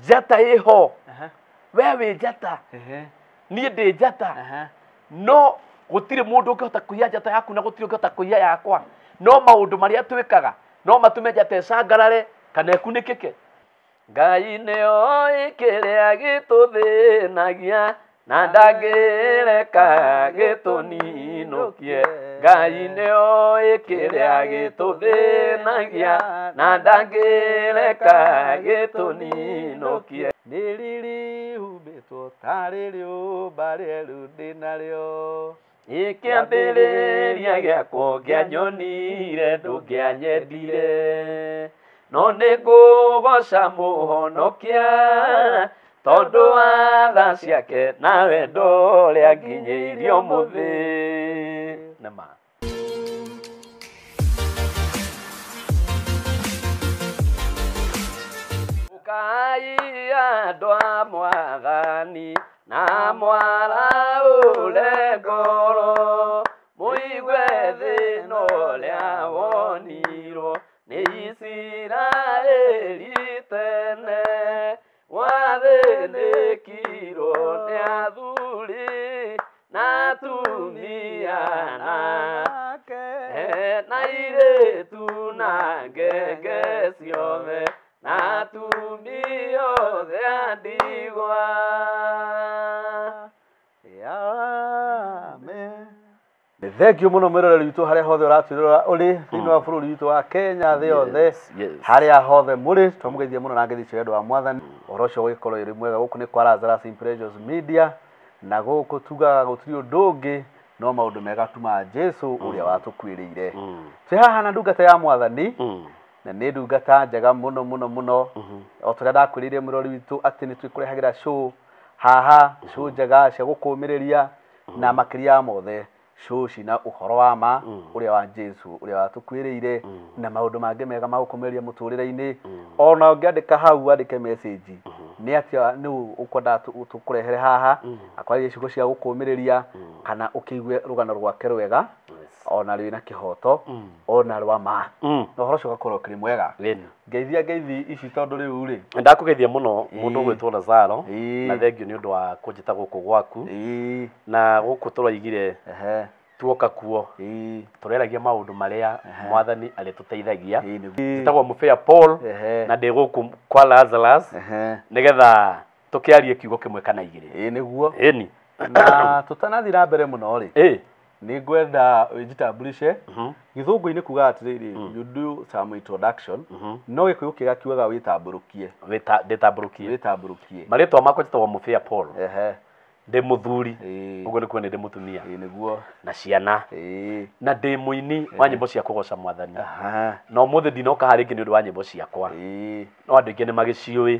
njata iho wewe njata nie ndi njata no gutire mundu ungihota kuiya njata yaku na gutire ungihota kuiya yakwa no maundu maria twikaga no matume njata icangarare kana ikunikike Ngai nĩoĩ kĩrĩa gĩtũthĩnagia na ndangĩreka gĩtũninũkie Ngai nĩoĩ kĩrĩa gĩtũthĩnagia na ndangĩreka gĩtũninũkie nĩ riri humbĩtwo tarĩ rĩũmba rĩerũ ndĩ narĩo Ikĩambĩrĩria gĩakwo ngĩanyonire ndũngĩanyendire no nĩngũgoca mũhonokia tondũ wa tha ciake na wendo ũrĩa nginyĩirie ũmũthĩ nĩma ũkai andũ a Mwathani na mwaraũre ngoro mũigue thĩna ũrĩa wonirwo nĩ Isiraeli tene wathĩnĩkirwo nĩ athuri na atumia na airĩtu na ngenge ciothe na atumia othe a ndigwa Amen. Thengiũ mũno mwĩroreri witũ harĩa hothe ũratwĩrora ũrĩ thĩinĩ wa bũrũri witũ wa Kenya thĩ yothe harĩa hothe mũrĩ twamũgeithia mũno na ngeithi cia wendo wa Mwathani ũhoro ũcio ũgĩkorwo ĩrĩ mwega gũkũ nĩ kwa Lazarus Impressions Media na gũkũ tugaga gũtirĩ ũndũ ũngĩ no maũndũ mega tuma Jesũ ũrĩa watũkuĩrĩire twĩ haha na ndungata ya Mwathani na nĩ ndungata njega mũno mũno mũno o tũrĩa ndakwĩrĩire mwĩroreri witũ atĩ nĩ twĩkũrehagĩra show haha show njega cia gũkũũmĩrĩria na makĩria mothe show cina ũhoro wa ma ũrĩa wa Jesũ ũrĩa watũkuĩrĩire na maũndũ mangĩ mega ma gũkũmĩrĩria mũtũrĩre-inĩ ona ũngĩandĩka hau wandĩke message nĩ atĩa nĩ ũkwenda tũkũrehere haha akwarĩria ciugo cia gũkũmĩrĩria kana ũkĩigue rũgano rwake rwega ona rwĩna kĩhoto ona rwa ma no ũhoro ũcio ũgakorwo ũkĩrĩ mwega ngeithia ngeithi ici tondũ rĩu rĩ ndakũgeithia mũno mũndũ ũgwĩtwo Lazaro na thengio nĩ ũndũ wa kũnjĩta gũkũ gwaku na gũkũ tũroigire tuoka kuo tũreragia maũndũ marĩa Mwathani arĩtũteithagia njĩtagwo Mũbĩa Paul na ndĩ gũkũ kwa Lazarus nĩgetha tũkĩarie kiugo kĩmwe kana igĩrĩ nĩguo ĩni na tũtanathiĩ na mbere mũno rĩ nĩ ngwenda ũnjitambulishe gĩthũngũ-inĩ kuga atĩrĩrĩ you do some introduction no gĩkũyũ kĩgakiugaga wĩtambũrũkie marĩtwa makwa njĩtagwo Mũbĩa Paul ndĩ mũthuri ũguo nĩ kuo nĩ ndĩ mũtumia nĩguo na ciana na ndĩ mũini wa nyĩmbo cia kũgoca Mwathani na ũmũthĩ ndinoka harĩ ingĩ nĩ ũndũ wa nyĩmbo ciakwa no andũ aingĩ nĩ magĩciũĩ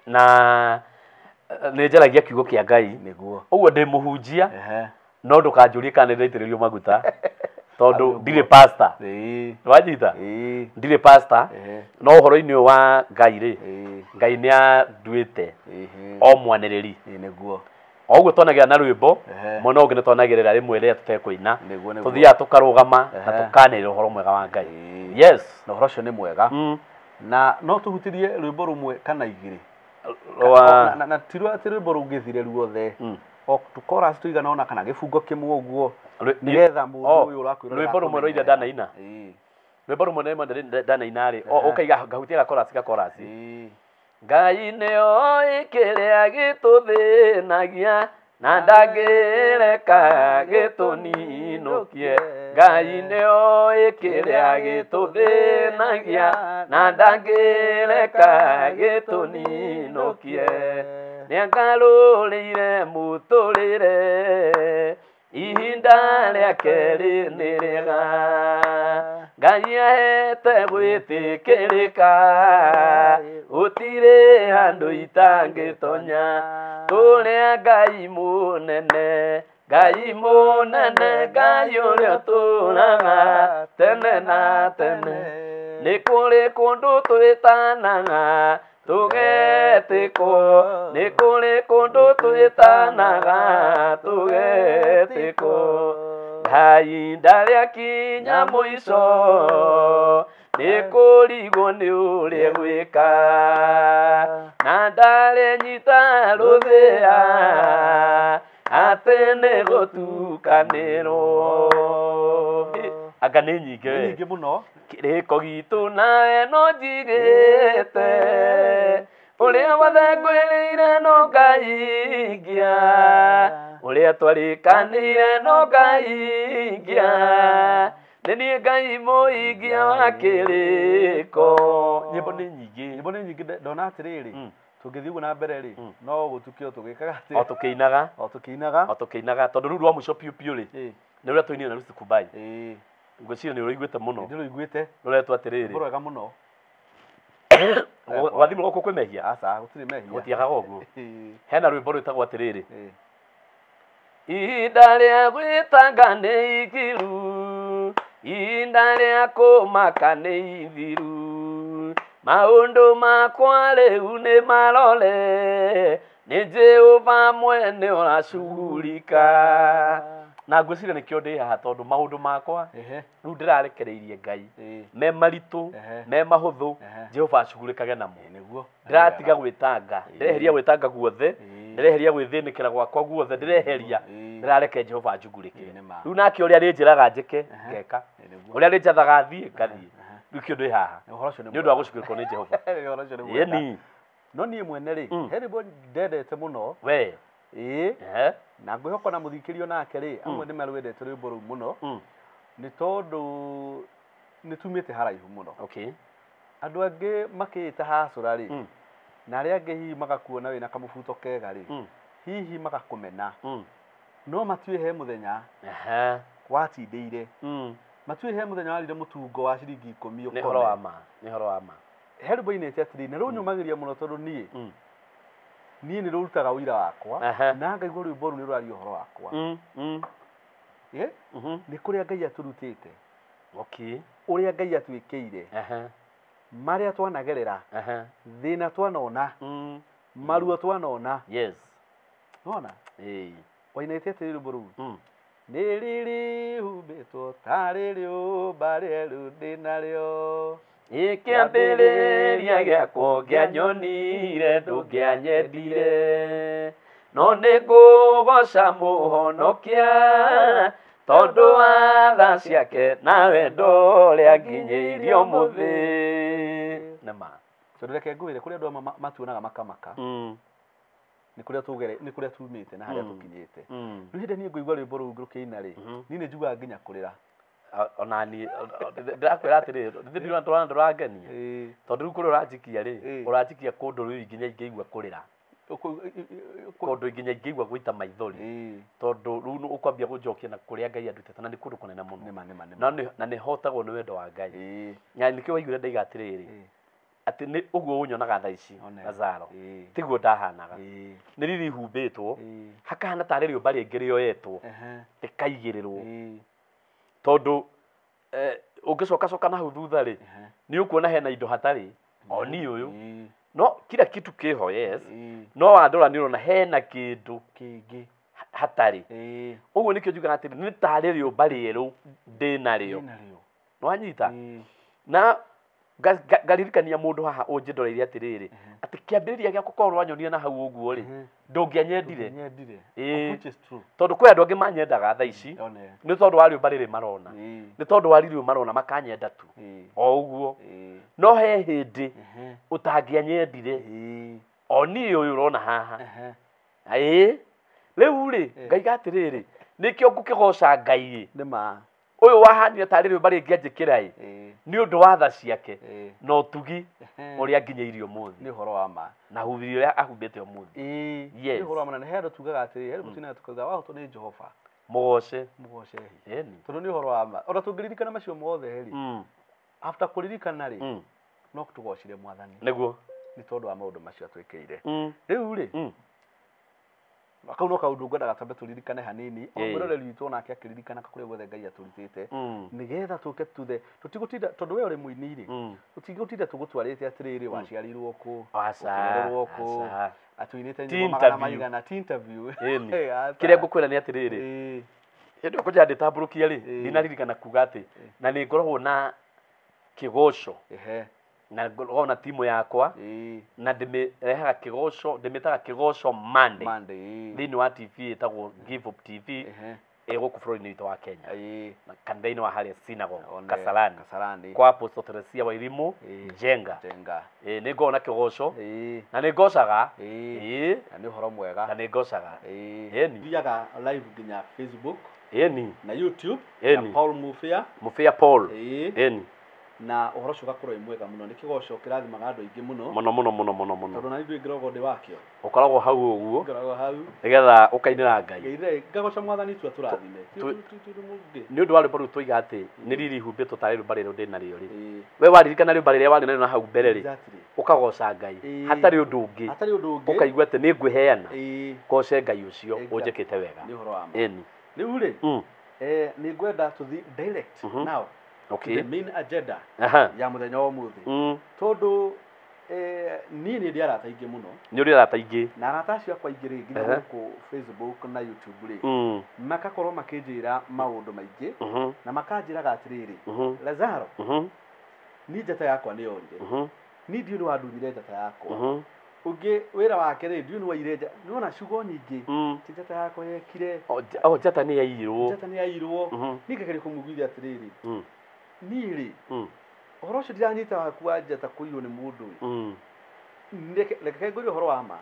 na nĩ njaragia kiugo kĩa Ngai ũguo ndĩ mũhunjia no ndũkanjũrie kana nĩ ndaitĩrĩrio maguta tondũ ndirĩ pastor wanyita ndirĩ pastor no ũhoro-inĩ ũyũ wa Ngai rĩ Ngai nĩ anduĩte o mwanĩrĩri nĩguo oguo twanagĩra na rwĩmbo mũno ũngĩ nĩ twanagĩrĩra rĩmwe rĩrĩa tũtekũina tũthiaga tũkarũgama na tũkanĩrĩra ũhoro mwega wa Ngai yes na ũhoro ũcio nĩ mwega na no tũhutirie rwĩmbo rũmwe kana igĩrĩ na ti rwĩmbo rũngĩthire ruothe o tukora tũigana ona kana gĩbungo kĩmwe ũguo nĩgetha mũndũ ũyũ ũrakwĩrwo rwĩmbo rũmwe rũitha ndanaina rwĩmbo rũmwe ndanaina rĩ ũkaiga ngahutia gakorasi Ngai nĩoĩ kĩrĩa gĩtũthĩnagia na ndangĩreka gĩtũninũkie Ngai nĩoĩ kĩrĩa gĩtũthĩnagia na ndangĩreka gĩtũninũkie nĩangarũrĩire mũtũrĩre ihinda rĩake nĩ rĩega Ngai ahete gwĩtĩkĩrĩka gũtirĩ handũ itangĩtonya tũrĩa Ngai mũnene Ngai ũrĩa ũtũũraga tene na tene nĩ kũrĩ kũndũ twĩtanaga tugetikwo nĩ kũrĩ kũndũ twĩtanaga tugetikwo ihinda rĩakinya mũico nĩ kũrigwo nĩ ũrĩa gwĩka na ndale nyita ruthia atene gutukaniro anga nĩ nyingĩ mũno kiriko gitu nawe no njigĩte ũrĩa wothe ngwĩrĩire no ngahingia ũrĩa twarĩkanĩire no ngahingia nĩ niĩ Ngai mũhingia wa kĩrĩko. Nyĩmbo nĩ nyingĩ ndona atĩrĩrĩ tũngĩthiĩ ũguo na mbere rĩ no gũtukio tũgĩkaga atĩ o tũkĩinaga tondũ rĩu rwa mũico piũ piũ rĩ nĩ ũrĩa tũinire na Lucy Kubai. Ngwĩciria nĩ ũrĩiguĩte mũno. Ndĩrĩiguĩte. Rũretwo atĩrĩrĩ. Rũrega mũno. Wathimũ gũkũ kwĩ mehia? Aca gũtirĩ mehia. Gũtiagaga ũguo. Hena rwĩmbo rwĩtagwo atĩrĩrĩ. Ihinda rĩa gwĩtanga nĩ ikiru, ihinda rĩa kũmaka nĩ ithiru, maũndũ makwa rĩu nĩ marore, nĩ Jehova mwene ũracugurika. Na ngwĩciria nĩkĩo ndĩ haha tondũ maũndũ makwa rĩu ndĩrarekereirie Ngai me maritũ me mahũthũ Jehova acugurĩkage namo. Ndĩratiga gwĩtanga, ndĩreheria gwĩtanga guothe, ndĩreheria gwĩthĩnĩkĩra gwakwa guothe, ndĩreheria ndĩrareke Jehova anjugurĩke. Rĩu nake ũrĩa arĩnjĩraga njĩke ngeka, ũrĩa arĩnjathaga thiĩ ngathiĩ. Rĩu kĩo ndĩ haha nĩ ũndũ wa gũcugurĩkwo nĩ Jehova. Ĩni no niĩ mwene rĩ he rwĩmbo ndendete mũno we na ngwĩhoka na mũthikĩrio nake rĩ amwe nĩ marwendete rwĩmbo rũu mũno nĩ tondũ nĩ tumĩte haraihu mũno. Andũ angĩ makĩĩta hacũra rĩ na arĩa angĩ hihi magakuona wĩna kamũbuto kega rĩ hihi magakũmena no matiũĩ he mũthenya watindĩire, matiũĩ he mũthenya warire mũtungo wa ciringi 10 nĩ ũhoro wa ma, nĩ ũhoro wa ma. He rwĩmbo-inĩ atĩrĩ na rũu nyũmagĩria mũno tondũ niĩ nĩ rũrutaga ũira wakwa na ngaigua rwĩmbo rũu nĩ rũraria ũhoro wakwa. Nĩ kũrĩa Ngai atũrutĩte, ũrĩa Ngai atwĩkĩire, marĩa twanagerera, thĩna twanona, maruo twanona. Nona wainĩte atĩrĩ rwĩmbo rũu nĩ riri humbĩtwo tarĩ rĩũmba rĩerũ ndĩ narĩo, Ikĩambĩrĩria gĩakwo ngĩanyonire ndũngĩanyendire, no nĩ ngũgoca mũhonokia tondũ wa tha ciake na wendo ũrĩa nginyĩirie ũmũthĩ. Nĩma tondũ reke ngwĩre kũrĩ andũ matuonaga makamaka nĩ kũrĩa tumĩte na harĩa tũkinyĩte. Rĩu hĩndĩ niĩ ngũigua rwĩmbo rũu rũkĩina rĩ niĩ nĩ njugaga nginya kũrĩra. Onani ndĩrakwĩra atĩrĩ ndĩrona ndũrangenia tondũ rĩu kũrĩa ũranjikia rĩ ũranjikia kũndũ rĩu nginya ingĩigua kũrĩra, kũndũ nginya ingĩigua gũita maithori tondũ rĩu ũkwambia gũnjokia na kũrĩa Ngai andutĩte na nĩ kũndũ kũnene mũno na nĩ hotagwo nĩ wendo wa Ngai. Na nĩkĩo waiguire ndaiga atĩrĩrĩ atĩ nĩ ũguo ũnyonaga thaa ici Lazaro tiguo ndahanaga, nĩ riri humbĩtwo hakahana tarĩ rĩũmba rĩngĩ rĩoyetwo rĩkaigĩrĩrwo tondũ ũngĩcoka na hau thutha rĩ nĩ ũkuona hena indo hatarĩ oni ũyũ no kila kitu kĩho no wandora nĩ ũrona hena kĩndũ kĩngĩ hatarĩ. Ũguo nĩkĩo njugaga atĩrĩ nĩ tarĩ rĩũmba rĩerũ ndĩ narĩo, nĩ wanyita na ngaririkania mũndũ haha ũnjĩndoreire atĩrĩrĩ atĩ kĩambĩrĩria gĩakwa korwo wanyonire na hau ũguo rĩ ndũngĩanyendire. Tondũ kwĩ andũ angĩ manyendaga thaa ici nĩ tondũ wa rĩũmba rĩrĩ marona, nĩ tondũ wa rĩrĩ marona makanyenda tu o ũguo, no he hĩndĩ ũtangĩanyendire o niĩ ũyũ ũrona haha. Rĩu rĩ ngaiga atĩrĩrĩ nĩkĩo ngũkĩgoca Ngai ũyũ wahanire tarĩ rĩũmba rĩngĩ anjĩkĩra nĩ ũndũ wa tha ciake na ũtugi ũrĩa nginyĩirie ũmũthĩ. Nĩ ũhoro wa ma na humbĩrio ũrĩa ahumbĩte ũmũthĩ. Nĩ ũhoro wa ma na he andũ tugaga atĩrĩrĩ he rĩmbo tuinaga tukauga wahotwo nĩ Jehova mũgoce tondũ nĩ ũhoro wa ma. Ona tũngĩririkana macio mothe rĩ after kũririkana rĩ no tũgocire Mwathani nĩguo nĩ tondũ wa maũndũ macio atwĩkĩire. Rĩu rĩ akau no kaũndũ ngwendaga twambe tũririkane hanini o mwĩroreri witũ nake akĩririkana kũrĩa guothe Ngai atũrutĩte nĩgetha tũke tuthe tũtigũtinda tondũ we ũrĩ mũini rĩ tũtigũtinda tũgũtwarĩte atĩrĩrĩ waciarirwo kũ ũkĩrererwo kũ atũinĩte nyĩmbo magana maigana ti interview. Kĩrĩa ngũkwĩra nĩ atĩrĩrĩ hĩndĩ ĩyo kũnja ndĩtambũrũkia rĩ ndinaririkana kuga atĩ na nĩ ngoragwo na kĩgoco na ngona timu yakwa na ndĩrehaga kĩgoco ndĩmĩtaga kĩgoco Monday thĩinĩ wa TV ĩtagwo Give Up TV gũkũ bũrũri-inĩ witũ wa Kenya na kanitha-inĩ wa harĩa synagogue Kasarani kwa Apostle Teresia Wairimu Jenga nĩ ngona kĩgoco na nĩ ngocaga na nĩ ũhoro mwega na nĩ ngocaga thiaga live nginya Facebook na YouTube Paul Mufia Paul na uhoro ucio gakorwo mwega muno nĩ kĩgoco kĩrathimaga andũ aingĩ muno tondũ na ithuĩ ngĩrogwo ndĩ wakĩo ũkoragwo hau ũguo nĩgetha ũkainĩra Ngai ngagoca mwathani tu tũrathime nĩ ũndũ wa rwĩmbo rũu tũiga atĩ nĩ riri humbĩtwo tarĩ rwĩmbo rĩrĩ ndĩ narĩo rĩ we waririkana rwĩmbo rĩrĩa warĩ narĩo na hau mbere rĩ ũkagoca Ngai hatarĩ ũndũ ũngĩ ũkaigua atĩ nĩ ngwĩheana ngoce Ngai ũcio ũnjĩkĩte wega rĩu rĩ nĩ ngwenda tũthi direct now the main agenda ya muthenya wa umuthi tondu niĩ nĩ ndĩ arata aingĩ muno nĩ ũrĩ arata aingĩ na arata acio akwa aingĩ rĩ nginya gũkũ Facebook na YouTube rĩ makakorwo makĩnjĩra maũndũ maingĩ na makanjĩraga atĩrĩrĩ Lazaro niĩ njata yakwa nĩ yorire niĩ ndiũ nĩ wandunyire njata yakwa ũngĩ wĩra wake rĩ ndiũ nĩ waire nĩ wona ciugo nyingĩ ti njata yakwa yekire njata nĩ yairwo niĩ ngĩgeria kũmũiguithia atĩrĩrĩ niĩ ũhoro ũcio ndiranyita waku njata kũiywo nĩ mũndũ reke ngũrie ũhoro wa ma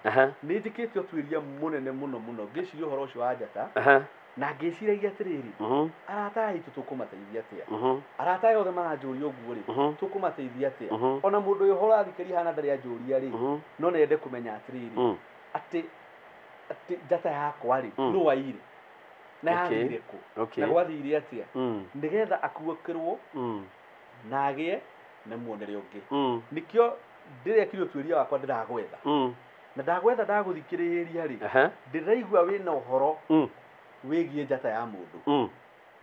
nĩ njĩkĩte ũtuĩria mũnene mũno ngĩciria ũhoro ũcio wa njata na ngĩciragia atĩrĩrĩ arata aitũ tũkũmateithia atĩa arata yothe maranjũria ũguo rĩ tũkũmateithia atĩa ona mũndũ ũyũ ũhoro athikĩria hana ndarĩ anjũria rĩ no nende kũmenya atĩrĩrĩ atĩ njata yakwa rĩ nũ waire na yathire kũ na gwathire atĩa nĩgetha akuũkĩrwo na agĩe na muonere ũngĩ nĩkĩo ndĩrekire ũtuĩria wakwa ndĩragwetha na ndagwetha ndagũthikĩrĩria rĩ ndĩraigua wĩna ũhoro wĩgiĩ njata ya mũndũ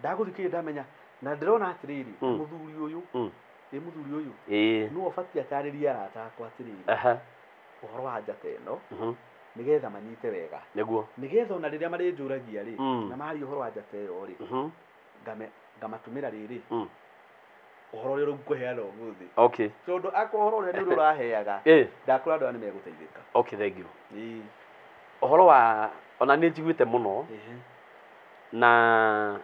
ndagũthikĩrĩria ndamenya na ndĩrona atĩrĩrĩ mũthuri ũyũ nĩwe ũbatiĩ atarĩrie arata akwa atĩrĩrĩ ũhoro wa njata ĩno nĩgetha manyite wega nĩgetha ona rĩrĩa marĩnjũragia rĩ na maria ũhoro wa njata ĩyo rĩ ngamatũmĩra rĩrĩ ũhoro ũrĩa ũgũkũheana ũmũthĩ tondũ akorwo ũhoro ũrĩa nĩ ũraheaga ndakũra andũ nĩ megũteithĩka thank you ũhoro wa ona nĩ njiguĩte mũno na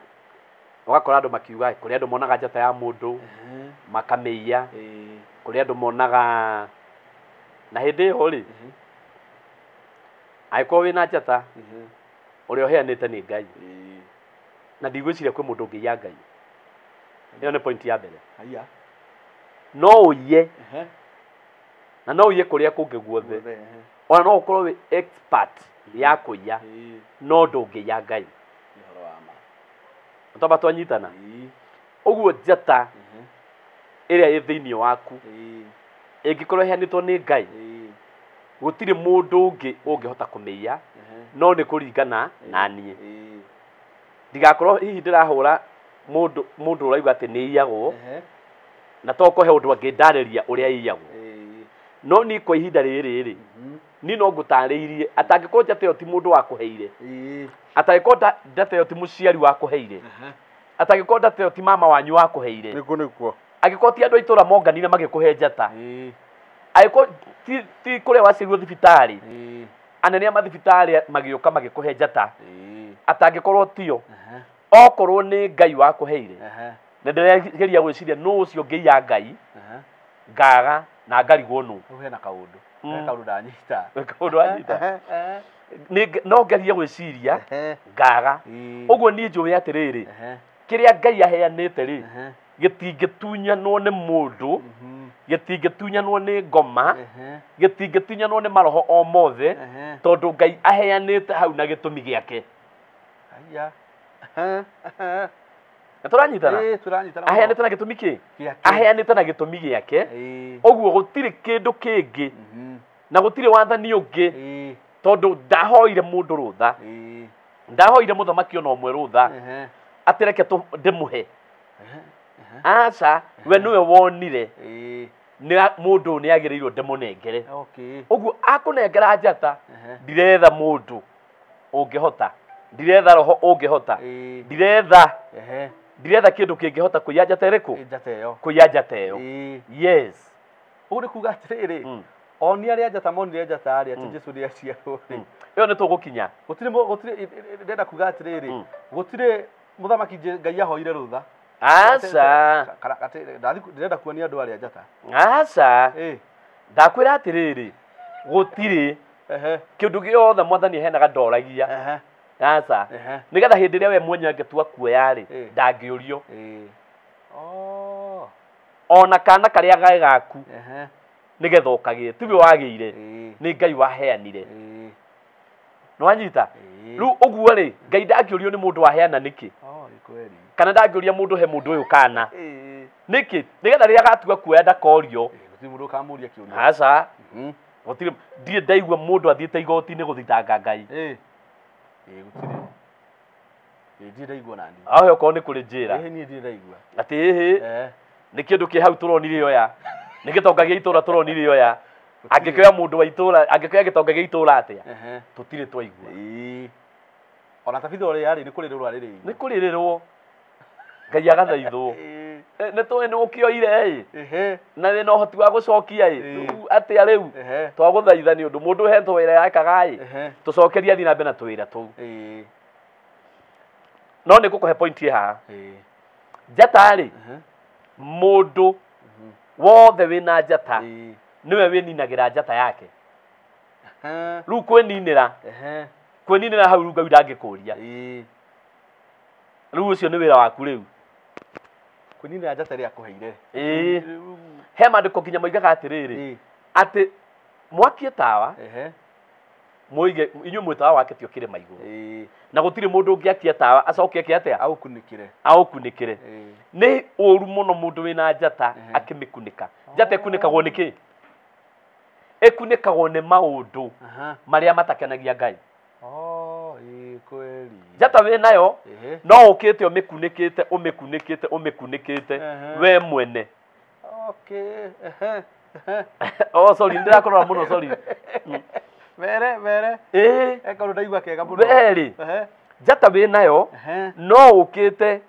ũgakora andũ makiuga kũrĩ andũ monaga njata ya mũndũ makamĩiya kũrĩ andũ monaga na hĩndĩ ĩyo rĩ angĩkorwo wĩna njata ũrĩa ũheanĩte nĩ Ngai na ndigwĩciria kwĩ mũndũ ũngĩiya Ngai ĩyo nĩ point ya mbere no ũiye na no ũiye kũrĩa kũngĩ guothe ona no ũkorwo wĩ expert ya kũiya no ndũngĩiya Ngai tũtamba twanyitana ũguo njata ĩrĩa ĩ thĩinĩ waku ĩngĩkorwo ĩheanĩtwo nĩ Ngai gũtirĩ mũndũ ũngĩ ũngĩhota kũmĩiya no nĩ kũringana na niĩ ndigakorwo hihi ndĩrahũra mũndũ ũraigua atĩ nĩ iyagwo na tokũhe ũndũ angĩndarĩria ũrĩa iyagwo no niĩ kwa ihinda rĩrĩ niĩ no ngũtarĩirie atangĩkorwo njata ĩyo ti mũndũ wakũheire atangĩkorwo njata ĩyo ti mũciari wakũheire atangĩkorwo njata ĩyo ti mama wanyu wakũheire angĩkorwo ti andũ a itũũra monganire magĩkũhe njata angĩkorwo ti kũrĩa waciarirwo thibitarĩ anene a mathibitarĩ magĩũka magĩkũhe njata atangĩkorwo tio okorwo nĩ Ngai wakũheire na ndĩregeria gwĩciria nũ ũcio ngĩiya Ngai ngaga na ngarigwo nũ hena kaũndũ ndanyita no ngerie gwĩciria ngaga ũguo niĩ njũĩ atĩrĩrĩ kĩrĩa Ngai aheanĩte rĩ gĩtingĩtunyanwo nĩ mũndũ gĩtingĩtunyanwo nĩ ngoma gĩtingĩtunyanwo nĩ maroho o mothe tondũ Ngai aheanĩte hau na gĩtũmi gĩake turanyitana aheanĩte na gĩtũmi kĩ aheanĩte na gĩtũmi gĩake ũguo gũtirĩ kĩndũ kĩngĩ na gũtirĩ wathani ũngĩ tondũ ndahoire mũndũ rũtha ndahoire mũthamaki ona ũmwe rũtha atĩ reke ndĩmũhe aca we nĩwe wonire mũndũ nĩ agĩrĩirwo ndĩmũnengere ũguo akũnengera njata ndiretha mũndũ ũngĩhota ndiretha roho ũngĩhota ndiretha kĩndũ kĩngĩhota kũiya njata ĩrĩkũ kũiya njata ĩyo yes uri kuga atiriri oni aria njata monire njata aria ati Jesu ni aciarwo ri yo ni tugukinya gutire ndenda kuga atiriri gutire muthamaki Ngai ahoire rutha aca ndenda kuonia andu aria njata aca ndakwira atiriri gutire kindu giothe mwathani henaga ndoragia aca nigetha hindi iria we mwenye angetua kuoya ri ndangiurio ona kana karia gae gaku nigetha ukagie tiwe wagiire ni Ngai waheanire nwanyita riu uguo ri Ngai ndangiurio ni mundu waheana niki kana ndangiuria mundu he mundu uyu kana niki nigetha riria gatua kuoya ndakorio gutire mundu kamuria kiuria aca gutire ndie ndaigua mundu athiite igoti-ini guthitanga Ngai gutire ndie ndaigua nani aho ko ni kuri njira ni ndie ndaigua ati ni kindu ki hau turonire oya ni gitonga gia itura turonire oya angikioya mundu wa itura angikioya gitonga gia itura atia tutire twaigua ona tabitho ri yari ni kurirwa riri ni kuririrwo Ngai agathaithwo ne to ni ukioire na ni no hoti wa gucokia atia riu twaguthaitha ni undu mundu hetwo wira yakaga tucokeria thina mbere na twira tu no ni gukuhe point ha njata ri mundu wothe wina njata niwe wininagira njata yake riu kwininira hau Ngai ndangikuria riu ucio ni wira waku riu kwininira njata ria kuheire he mandiko kinya moigaga atiriri ati mwakie tawa muige inyu mwitawa waketio kirima iguru na gutire mundu ungiakia tawa acoke atia aukunikire ni uru muno mundu wina njata akimikunika njata ikunikagwo niki ekunikagwo ni maundu maria matakenagia Ngai kweli njata we nayo no ukite umikunikite we mwene sorry ndirakorora muno sorry Vere ekaru ndaigua kega muno veri njata we nayo no ukite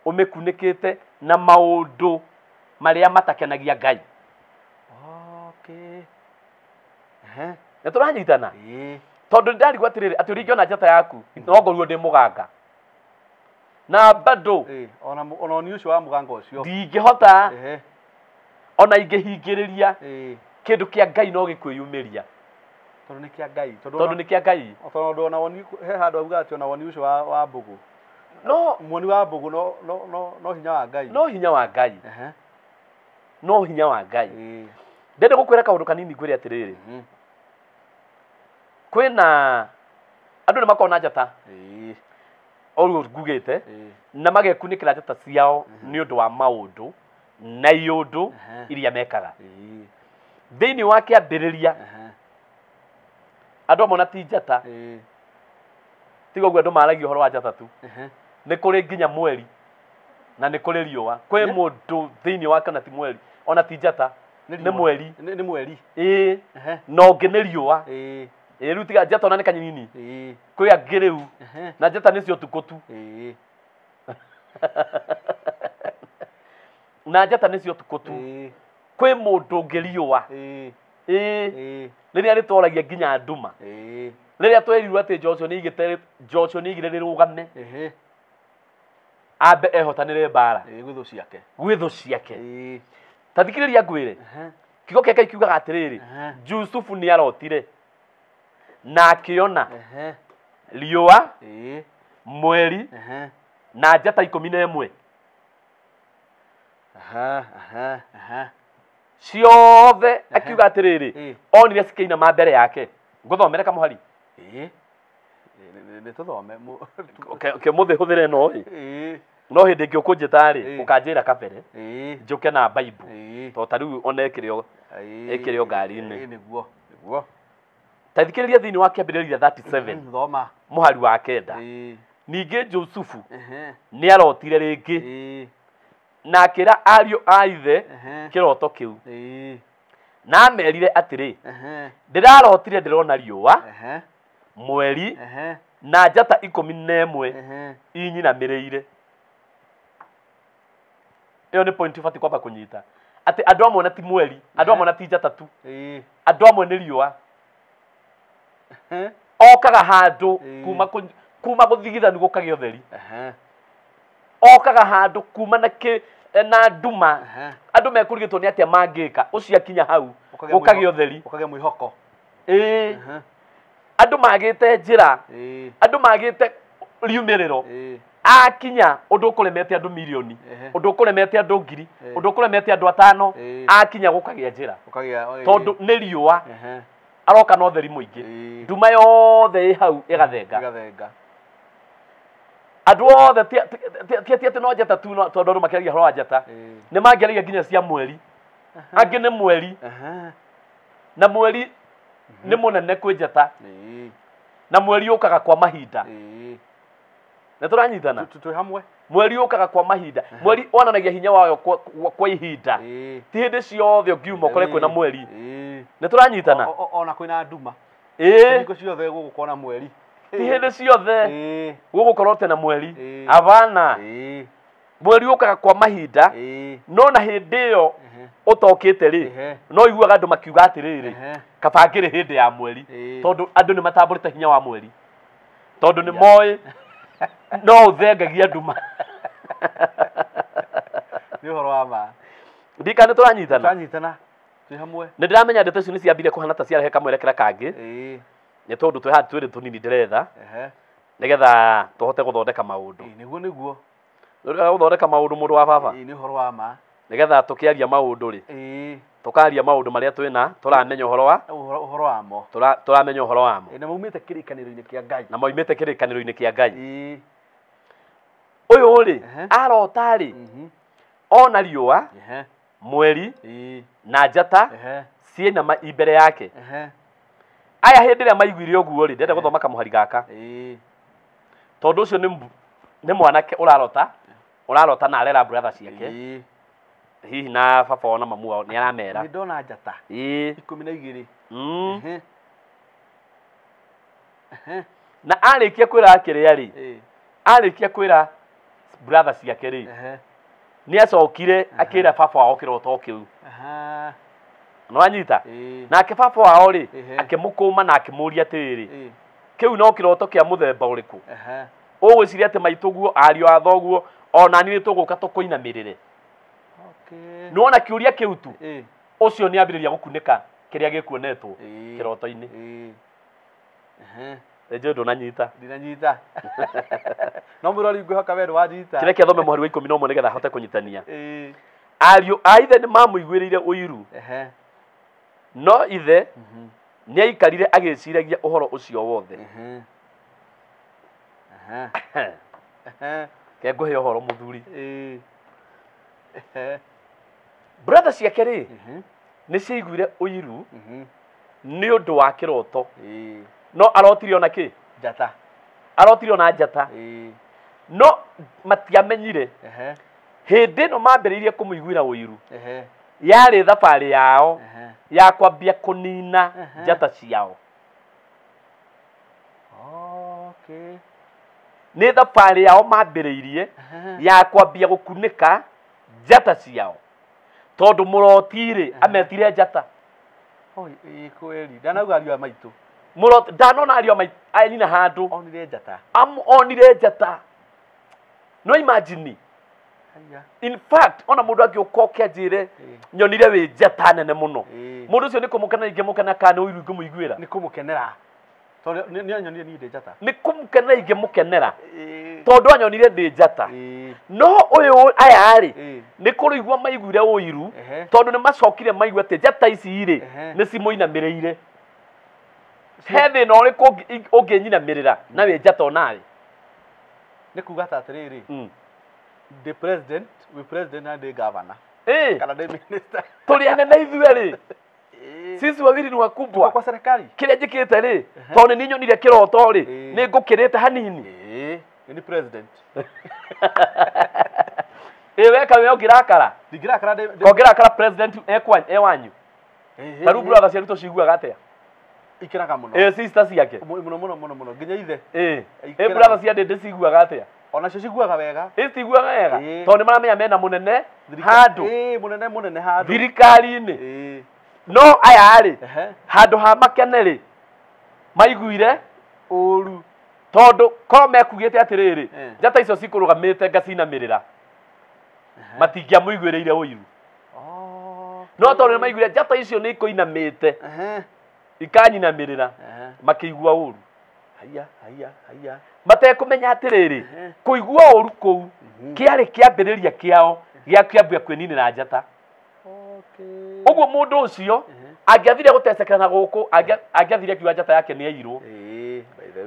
umikunikite na maundu maria matakenagia Ngai turanyitana tondu ndarigwa atiriri ati uringiona njata yaku no ngorwo ndi muganga na bado ona oni ucio wa muganga ucio ndingihota ona ingihingiriria kindu kia Ngai no gikwiyumiria tondu ni kia Ngai tondu ona woni he handu auga ati ona woni ucio wa mbugu no mwoni wa mbugu no hinya wa Ngai no hinya wa Ngai ndende gukwira kaundu kanini ngwire atiriri kwina andu ni makona njata oruo ngugite na magekunikira njata ciao ni undu wa maundu na iundu iria mekaga thiini wa kiambiriria andu amwe na ti njata tiga guo andu maragia uhoro wa njata tu ni kuri nginya mweri na ni kuri riua kwi mundu thiini wa kana ti mweri ona ti njata ni mweri no ngi ni riua riu tiga njata ona ni kanyinini kwi angi riu na njata nicio tukutu na njata nicio tukutu kwi mundu ngi riua riria ritwaragia nginya nduma riria twerirwo ati Joshua ni igire rirugame ambe ehotanire mbara gwithu ciake tathikiriria ngwire kigo kia Ngai kiugaga atiriri Jusufu ni arotire na akiona riua mweri na njata 11 ciothe akiuga atiriri onire cikeina ma mbere yake nguthomere kamuhari ni tuthome ke muthi huthire no no hindi ingi ukunjita ri ukanjira kabere njuke na Bible to tariu ona ekirio ngari-ini niguo tathikiriria thiini wa kiambiriria 37 thoma muhari wa kenda ningi Jusufu ni arotire ringi na akira ariu a ithe kiroto kiu na merire atiri ndirarotire ndirona riua mweri na njata 11 inyinamiriire iyo ni point fati kwamba kunyita ati andu amwe na ti mweri andu amwe na ti njata tu andu amwe ni riua okaga handu kuma guthigithanu gukagio theri okaga handu kuma na nduma andu mekurigitwo ni atia mangika ucio akinya hau gukagio theri ukagio mwihoko andu magite njira andu magite riumiriro akinya undu kuremete andu milioni undu kuremete andu ngiri undu kuremete andu 5 akinya gukagia njira tondu ni riua aroka no theri muingi nduma yothe hau igathenga andu othe ti no njata tu tondu andu makiragia horo wa njata ni mangeragia nginya cia mweri angi ni mweri na mweri ni munene kwi njata na mweri ukaga kwa mahinda na turanyitana tu hamwe mweri ukaga kwa mahinda mweri wananagia hinya wayo kwa ihinda ti hindi ciothe ngiuma kore kwina mweri na turanyitana ona kwina nduma niko ciothe gugukona mweri ti hindi ciothe gugukorwo tena mweri abana mweri ukaga kwa mahinda no na hindi iyo utokite ri no iguaga andu makiuga atiriri kabangire hindi ya mweri tondu andu ni matamburite hinya wa mweri tondu ni moy no uthengagia nduma ni horo wa ma ndikane turanyitana twi hamwe ni ndiramenya ndeto icio ni ciambire kuhana ta ciarehe kamwerekera kangi ni tondu twi hatu twiri tunini ndiretha nigetha tuhote guthondeka maundu niguo guthondeka maundu mundu wa baba ni horo wa ma nigetha tukiaria maundu ri tukaria maundu maria twina turamenya uhoro wamo turamenya uhoro wamo na maumite kirikaniro-ini kia Ngai na maumite kirikaniro-ini kia Ngai uyu ri arota ri ona riua mweri na njata ciina imbere yake aya hindi ria maiguire uguo ri ndenda guthoma kamuhari gaka tondu ucio ni mwanake urarota na arera brother ciake hihi na baba ona mamu wao ni aramera ni ndona njata 12 na arikia kwira akiria ri arikia kwira brother ciake ri ni acokire akira baba wao kiroto kiu no anyita na ke baba wao ri akimukuma na akimuria tiriri kiu no kiroto kia muthemba uriku ugwiciria ati maituguo ario athoguo ona ni tuguka tukuinamirire nuona kiuria kiu tu ucio ni ambiriria gukunika kiria gikuonetwo kiroto-ini ejo ndunanyita ndinanyita no murori ngwihoka weru wanyita kireke thome muhari wa 11 nigetha hote kunyitania ario aithe ni mamuiguirire uiru no ithe ni aikarire agiciragia uhoro ucio wothe ke nguhe uhoro muthuri brother ciake ri ni ciiguire uiru ni undu wa kiroto no arotire ona ki njata arotire ona njata no matiamenyire hindi no mambiririe kumuiguira uiru yari thabari yao ya kwambia kunina njata ciao ni thabari yao mambiririe ya kwambia gukunika njata ciao tondu murotire ametire njata kweli ndanauga ario maitu murot ndanona ario maitu ainina handu onire njata onire njata no imagine in fact ona mundu angiokoke ajire nyonire wi njata nene muno mundu ucio ni kumukana ingimukana kana uiru ngumuiguira ni kumukenera tondu ni anyonire ni ndi njata ni kumukana ingimukenera tondu anyonire ndi njata no uyu aya ari ni kurigwa maiguire uiru tondu ni macokire maigua ati njata ici iri ni cimuinamireire hethi no ri unginyinamirira na wi njata onawe ni kuga atiriri the president we president and the governor kana the minister tuli anene ithue ri sisi wawili ni wakubwa kwa serikali kiria njikite ri tondu ni nyonire kiroto ri ni ngukirite hanini ni president weka we ogirakara ndigirakara kogirakara president ewanyu taru brother cia ruto ciguaga atia ikiraga muno sister ciake muno nginya ithe brother cia ndende ciguaga atia ona cio ciguaga wega itiguaga wega tondu maramenya mena munene handu munene handu thirikari-ini no aya ri handu ha makene ri maiguire uru tondu ko mekugite atiriri njata icio cikurugamite ngacinamirira matingia muiguireire uiru no tondu maiguire njata icio ni ikuinamite ikanyinamirira makigua uru haya matekumenya atiriri kuigua uru kuu kiari kiambiriria kiao gia kiambia kwininira njata uguo mundu ucio angiathire gutecekera na guku angiathire kiwa njata yake ni airwo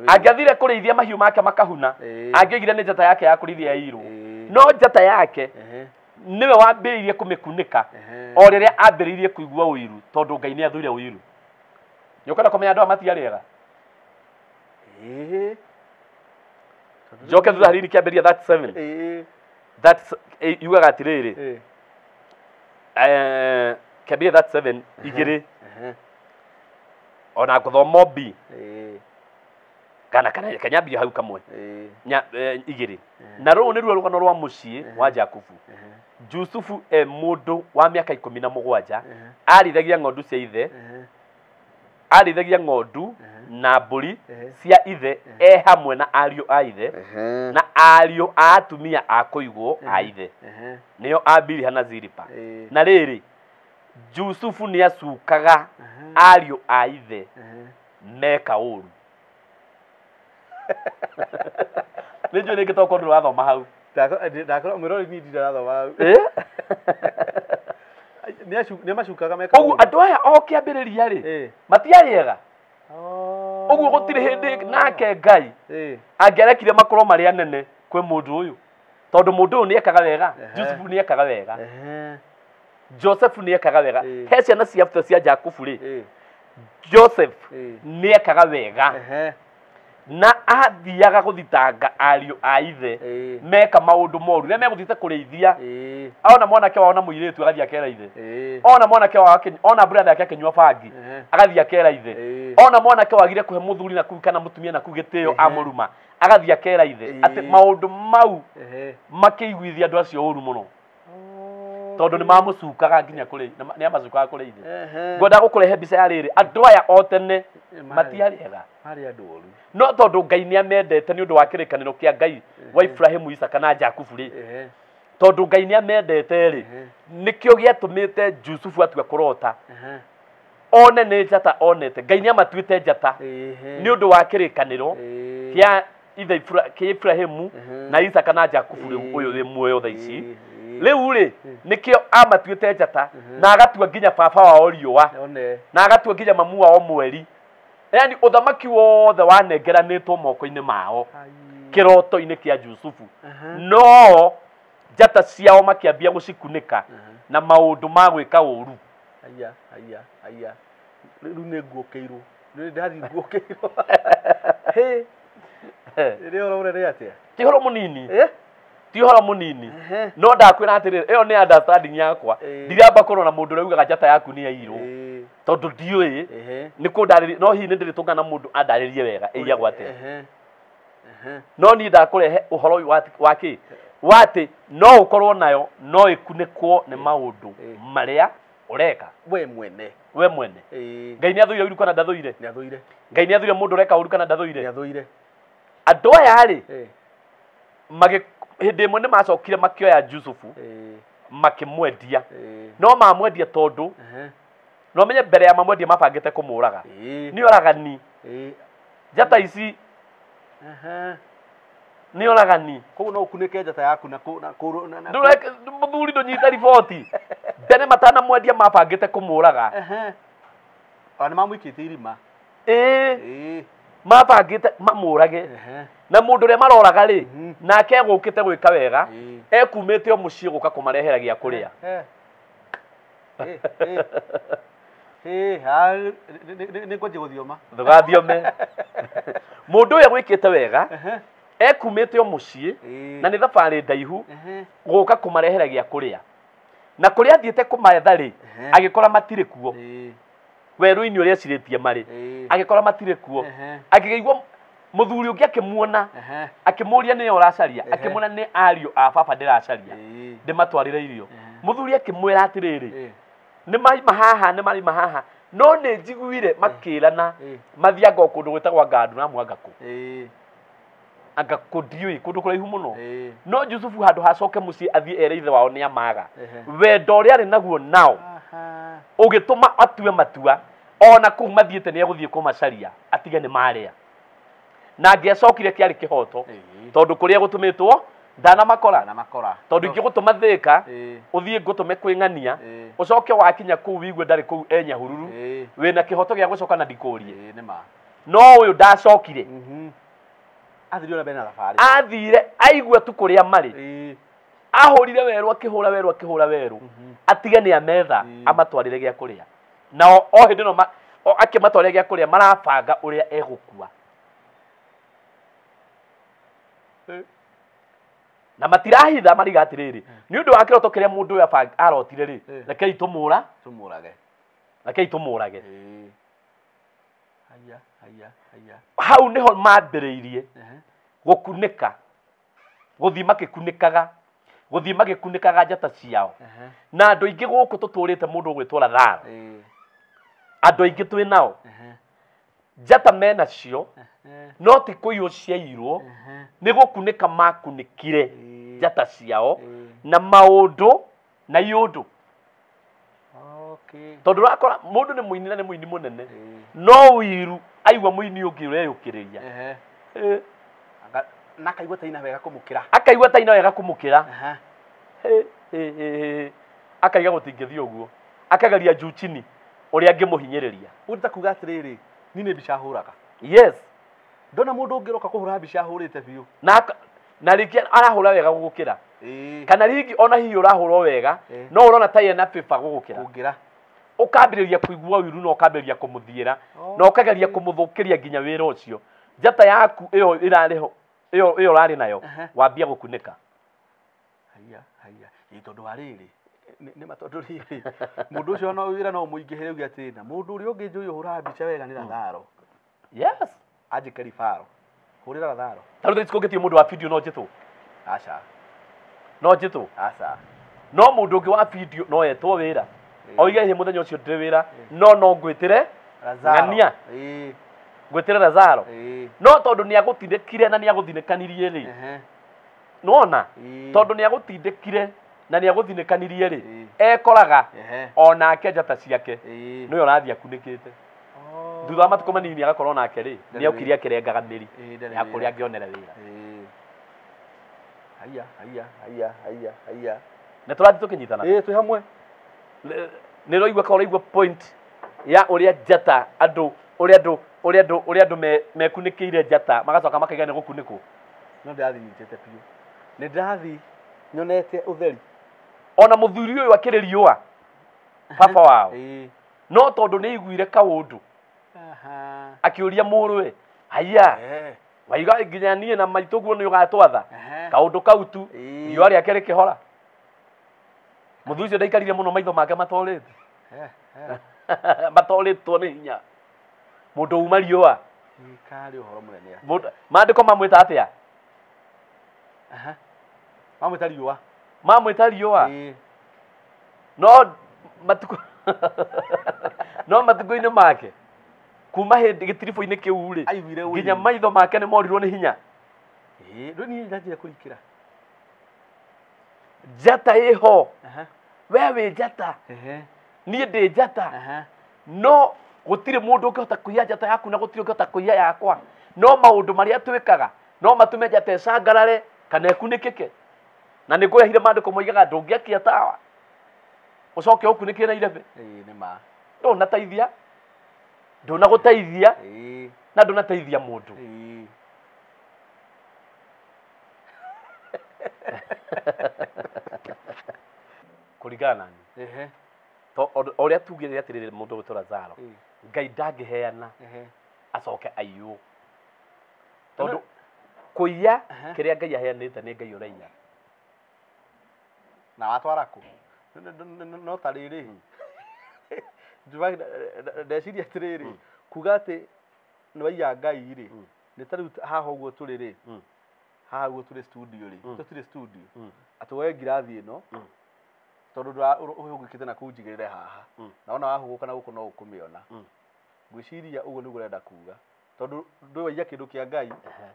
angiathire kurithia mahiu make makahuna angiigire ni njata yake ya kurithia airwo no njata yake niwe wambiririe kumikunika o riria ambiririe kuigua uiru tondu Ngai ni athuire uiru nyukana kumenya andu amatiariega Joke thutha hariri kiambiria 37 that's yugaga atiriri kiambiria 37 igiri ona guthomo B kana kanyambia hau kamwe igiri na ru ni ruo rugano rwa mucii wa Jakubu Jusufu mundu wa miaka 17 arithagia ng'ondu cia ithe arithagia ng'ondu na mburi cia ithe hamwe na ariũ a ithe na ariũ a atumia a kũigwo a ithe nĩo Abili na Zilipa na rĩrĩ Jusufu nĩ acukaga ariũ a ithe meka ũru nĩnjũĩ rĩngĩ toko ndũ rathoma hau ndakora mwĩrori ni ndirathoma hau nĩ macukaga meka ũguo andũ aya o kĩambĩrĩria rĩ matiarĩega uguo gutire hindi nake Ngai angerekire makorwo mari anene kwe mundu uyu tondu mundu uyu ni ekaga wega Jusufu ni ekaga wega Joseph ni ekaga wega he ciana ciafute cia Jakubu ri Joseph ni ekaga wega na athiaga guthitanga ariũ a ithe meka maundu moru rĩrĩa meguthite kũrĩithia ona mwanake wao na mũirĩtu agathia kera ithe ona mwanake wao ona brother yake akinyua bangi agathia kera ithe ona mwanake wagire kuhe muthuri na kuika na mutumia na kugitio amuruma agathia kera ithe ati maundu mau makĩiguithia andũ acio ũru mũno tondu ni mamucukaga nginya kuri ni amacukaga kuri ithe ngwenda gũkũrehe mbica ya rĩrĩ andũ aya o tene matiarĩega hari andũ ũru no tondu Ngai ni amendete ni undu wa kĩrĩkanĩro kĩa Ngai wa Ibrahimu Isaka na Jakubu ri tondu Ngai ni amendete ri nikio gĩatũmĩte Jusufu atua kũrota one nĩ njata onete Ngai ni amatuĩte njata ni undu wa kĩrĩkanĩro kĩa ithe Ibrahimu na Isaka na Jakubu uyu wĩ muoyo thaa ici riu ri nikio amatuĩte njata na agatua nginya baba wao riũa na agatua nginya mamu wao mweri yani uthamaki wothe wanengeranĩtwo moko-inĩ mao kĩroto-inĩ kĩa Jusufu no njata ciao makĩambia gũcikunĩka na maũndũ ma gwĩka ũru aya rĩu nĩ nguũkĩirwo ndathi nguũkĩirwo rĩrĩa ũraũrĩre atĩa ti horo mũnini ti horo mũnini no ndakwĩra atĩrĩrĩ ĩyo nĩ understanding yakwa ndiramba kũrwo na mũndũ ũraugaga njata yaku nĩ yairwo tondu ndiũĩ nĩ kũndarĩria no hihi nĩ ndĩrĩtũngana na mũndũ andarĩrie wega ĩigagwo atĩa no niĩ ndakũrehe ũhoro ũyũ wakĩ watĩ no ũkorwo nayo no ĩkunĩkwo nĩ maũndũ marĩa ũreka we mwene Ngai nĩ athũire ũru kana ndathũire Ngai nĩ athũire mũndũ ũreka ũru kana ndathũire andũ aya rĩ hĩndĩ ĩmwe nĩ macokire makĩoya Jusufu makĩmwendia no mamwendia tondu no menye mbere ya mamwendia mabangĩte kũmũraga nĩ oragani njata ici nĩ oragani koguo no ũkunĩke njata yaku na mũthuri ndũnyita riboti mbere matanamwendia mabangĩte kũmũraga nĩ mamũikĩtie irima mabangĩte mamũrage na mũndũ ũrĩa maroraga rĩ nake egũkĩte gwĩka wega ekumĩte o mũciĩ gũka kũmarehera gĩa kũrĩa nĩ ngwanjia gũthioma ndũgathiome mũndũ ũyũ gwĩkĩte wega ekumĩte o mũciĩ na nĩ thabarĩ ndaihu gũka kũmarehera gĩa kũrĩa na kũrĩa athiĩte kũmetha rĩ agĩkora matirĩ kuo werũ-inĩ ũrĩa cirĩtie marĩ agĩkora matirĩ kuo akĩgeigua muthuri ungi akimuona akimuria ni uracaria akimuna ni ario a baba ndiracaria ndimatwarire irio muthuri akimwira atiriri ni mari mahaha no ni njiguire makirana mathianga kundu gwitagwa Gandu na Mwangaku Angaku ndiui kundu kuraihu muno no Jusufu handu hacoke mucii athie ere ithe wao ni amaga wendo uri ari naguo nao ugituma atue matua ona kuu mathiete ni eguthie kumacaria atige ni maria na ngiacokire kiari kihoto tondu kuria gutumitwo ndana makora tondu ingigutuma thika uthie ngutume kwingania ucoke wakinya kuu wigue ndari kuu enya hururu wina kihoto gia gucoka na ndikurie no uyu ndacokire athire ona bena thabari athire aigua tu kuria mari ahurire weru akihura weru atige ni ametha amatwarire gia kuria nao o hindi no akimatwarire gia kuria marabanga uria egukua na matirahitha mariga atiriri ni undu wa kiroto kiria mundu uyu arotire ri rekei tumurage hau niho mambiriirie gukunika guthii magikunikaga njata ciao na andu aingi guku tuturite mundu gwitwa Lazaro andu aingi twi nao njata mena cio no ti kuiyo ciairwo ni gukunika makunikire njata ciao na maundu na iundu tondu rakora mundu ni muini na ni muini munene no wiru aigwa muini ungi ureyukiriria na akaigua taina wega kumukira akaiga gutingithio uguo akageria njuchini uria ngimuhinyiriria urita kuga atiriri ni mbica huraga yes ndona mundu ungiroka kuhura mbica hurite biu na rikia arahura wega gugukira kana rigi ona hihi urahurwo wega no urona ta yena pipa gugukira ukambiriria kuigua wiru no ukambiriria kumuthiira no ukageria kumuthukiria nginya wira ucio njata yaku iyo irariho iyo rari nayo wambia gukunika haya tondu ariri ni matondu riri mundu ucio no wira no muingihire ugi atina mundu uri ungi njuyu hura mbica wega ni Lazaro yes ajike rifaro hurira Lazaro taru tsikogitio mundu wa video no jitu aca no jitu aca no mundu ungi wa video no yetwo wira oiga he muthenya ucio ndire wira no ngwitire Lazaro ngwitire Lazaro no tondu ni agutindikire na ni aguthinekanirie ri nona tondu ni agutindikire na ni aguthinekanirie ri ekoraga onake njata ciake no urathia kunikite thutha matuko manini agakorwo nake ri ni aukiria kirengaga miri ya kuria ngionere wira haya na turathi tukinyitana twi hamwe ni roigwa ka roigwa point ya uria njata uria andu mekunikiire njata magacoka makaiga ni gukunikwo no ndathi nyitete piu ni ndathi nyonete utheri ona muthuri uyu akiri riua baba wao no tondu ni iguire kaundu akiuria muruwe haya waiga nginya nie na maituguo ni ugatwatha kaundu kau tu riua riake rikihora muthuri ucio ndaikarire muno maitho make matorite matoritwo ni hinya mundu uma riua kari uhoro munene mandiko mamwita atia mamwita riua no matuko no matuko-ini make kuma hindi gitiribo-ini kiu ri nginya maitho make ni morirwo ni hinya ndo ni ndajira kurikira njata iho wewe njata nie ndi njata no gutire mundu ungihota kuiya njata yaku na gutire ungihota kuiya yakwa no maundu maria twikaga no matume njata icangarare kana ikunikike na ni ngurehire mandiko moigaga ndungiakia tawa ucoke ukunikire na irebe ni ma ndunateithia ndunaguteithia na ndunateithia mundu kuringana nani to oria tugire atirire mundu gwitwo Lazaro ngai ndangiheana acoke aiywo tondu kuiya kiria ngai aheanite ni ngai uraiya na watwara ku no tariri ndeciria atiriri kuga ati ni waiya ngai ri nĩ tarĩu haha ũguo tũrĩ rĩ haha ũguo tũrĩ studio rĩ tũtirĩ studio atĩ woe ngirathi ĩno tondũ ũhũgĩkĩte na kũu njigĩrĩre haha na wona wahũgũka na gũkũ no ũkũmĩona ngwĩciria ũguo nĩguo ũrenda kuga tondũ ndwaiya kĩndũ kĩa Ngai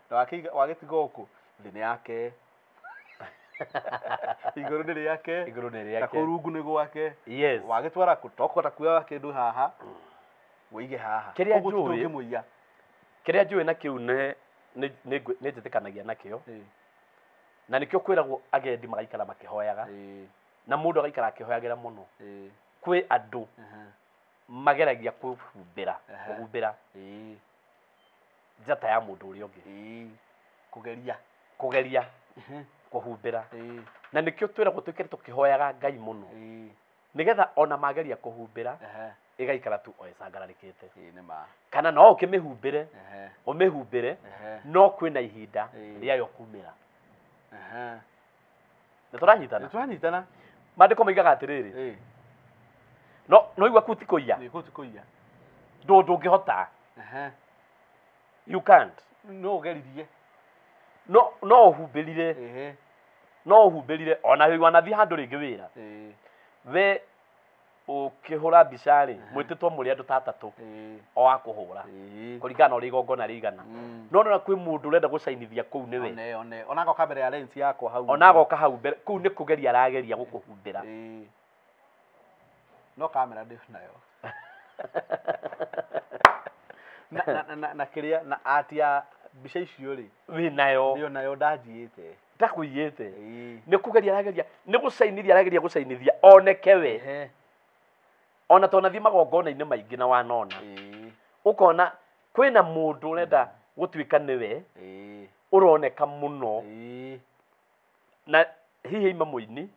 na wagĩtiga gũkũ thĩ nĩ yake igũrũ nĩ rĩake na kũu rungu nĩ gwake wagĩtwara kũ tokũhota kuoya kĩndũ haha wĩige haha kĩrĩa njũĩ na kĩu nĩ njĩtĩkanagia nakĩo na nĩkĩo kwĩragwo agendi magaikara makĩhoyaga na mũndũ agaikara akĩhoyagĩra mũno kwĩ andũ mageragia kũhumbĩra njata ya mũndũ ũrĩa ũngĩ kũgeria kũhumbĩra na nĩkĩo twĩragwo twĩkĩre tũkĩhoyaga Ngai mũno nĩgetha ona mageria kũhumbĩra ĩgaikara tu oĩcangararĩkĩte kana no ũkĩmĩhumbĩre ũmĩhumbĩre no kwĩna ihinda rĩayo kumĩra nĩtũranyitana maandĩko moigaga atĩrĩrĩ no igua kũu ti kũiya ndũngĩhota you can't no ũgeririe no ũhumbĩrire ona wanathiĩ handũ rĩngĩ wĩra we ũkĩhũra mbica rĩ mwĩtĩtwo mũrĩ andũ ta atatũ o wa kũhũra kũringana na ũrĩa igongona rĩigana no na kwĩ mũndũ ũrenda gũcainithia kũu nĩwe ona agoka mbere ya lens yakwa hau ona agoka hau mbere kũu nĩ kũgeria arageria gũkũhumbĩra no kamera ndĩ nayo na kĩrĩa na atia mbica icio rĩ wĩ nayo ndanjiĩte ndakũiyĩte nĩ kũgeria arageria nĩ gũcainithia oneke we ona tonathiĩ magongona-inĩ maingĩ na wanona ũkona kwĩna mũndũ ũrenda gũtuĩka nĩwe ũroneka mũno na hihi ima mũini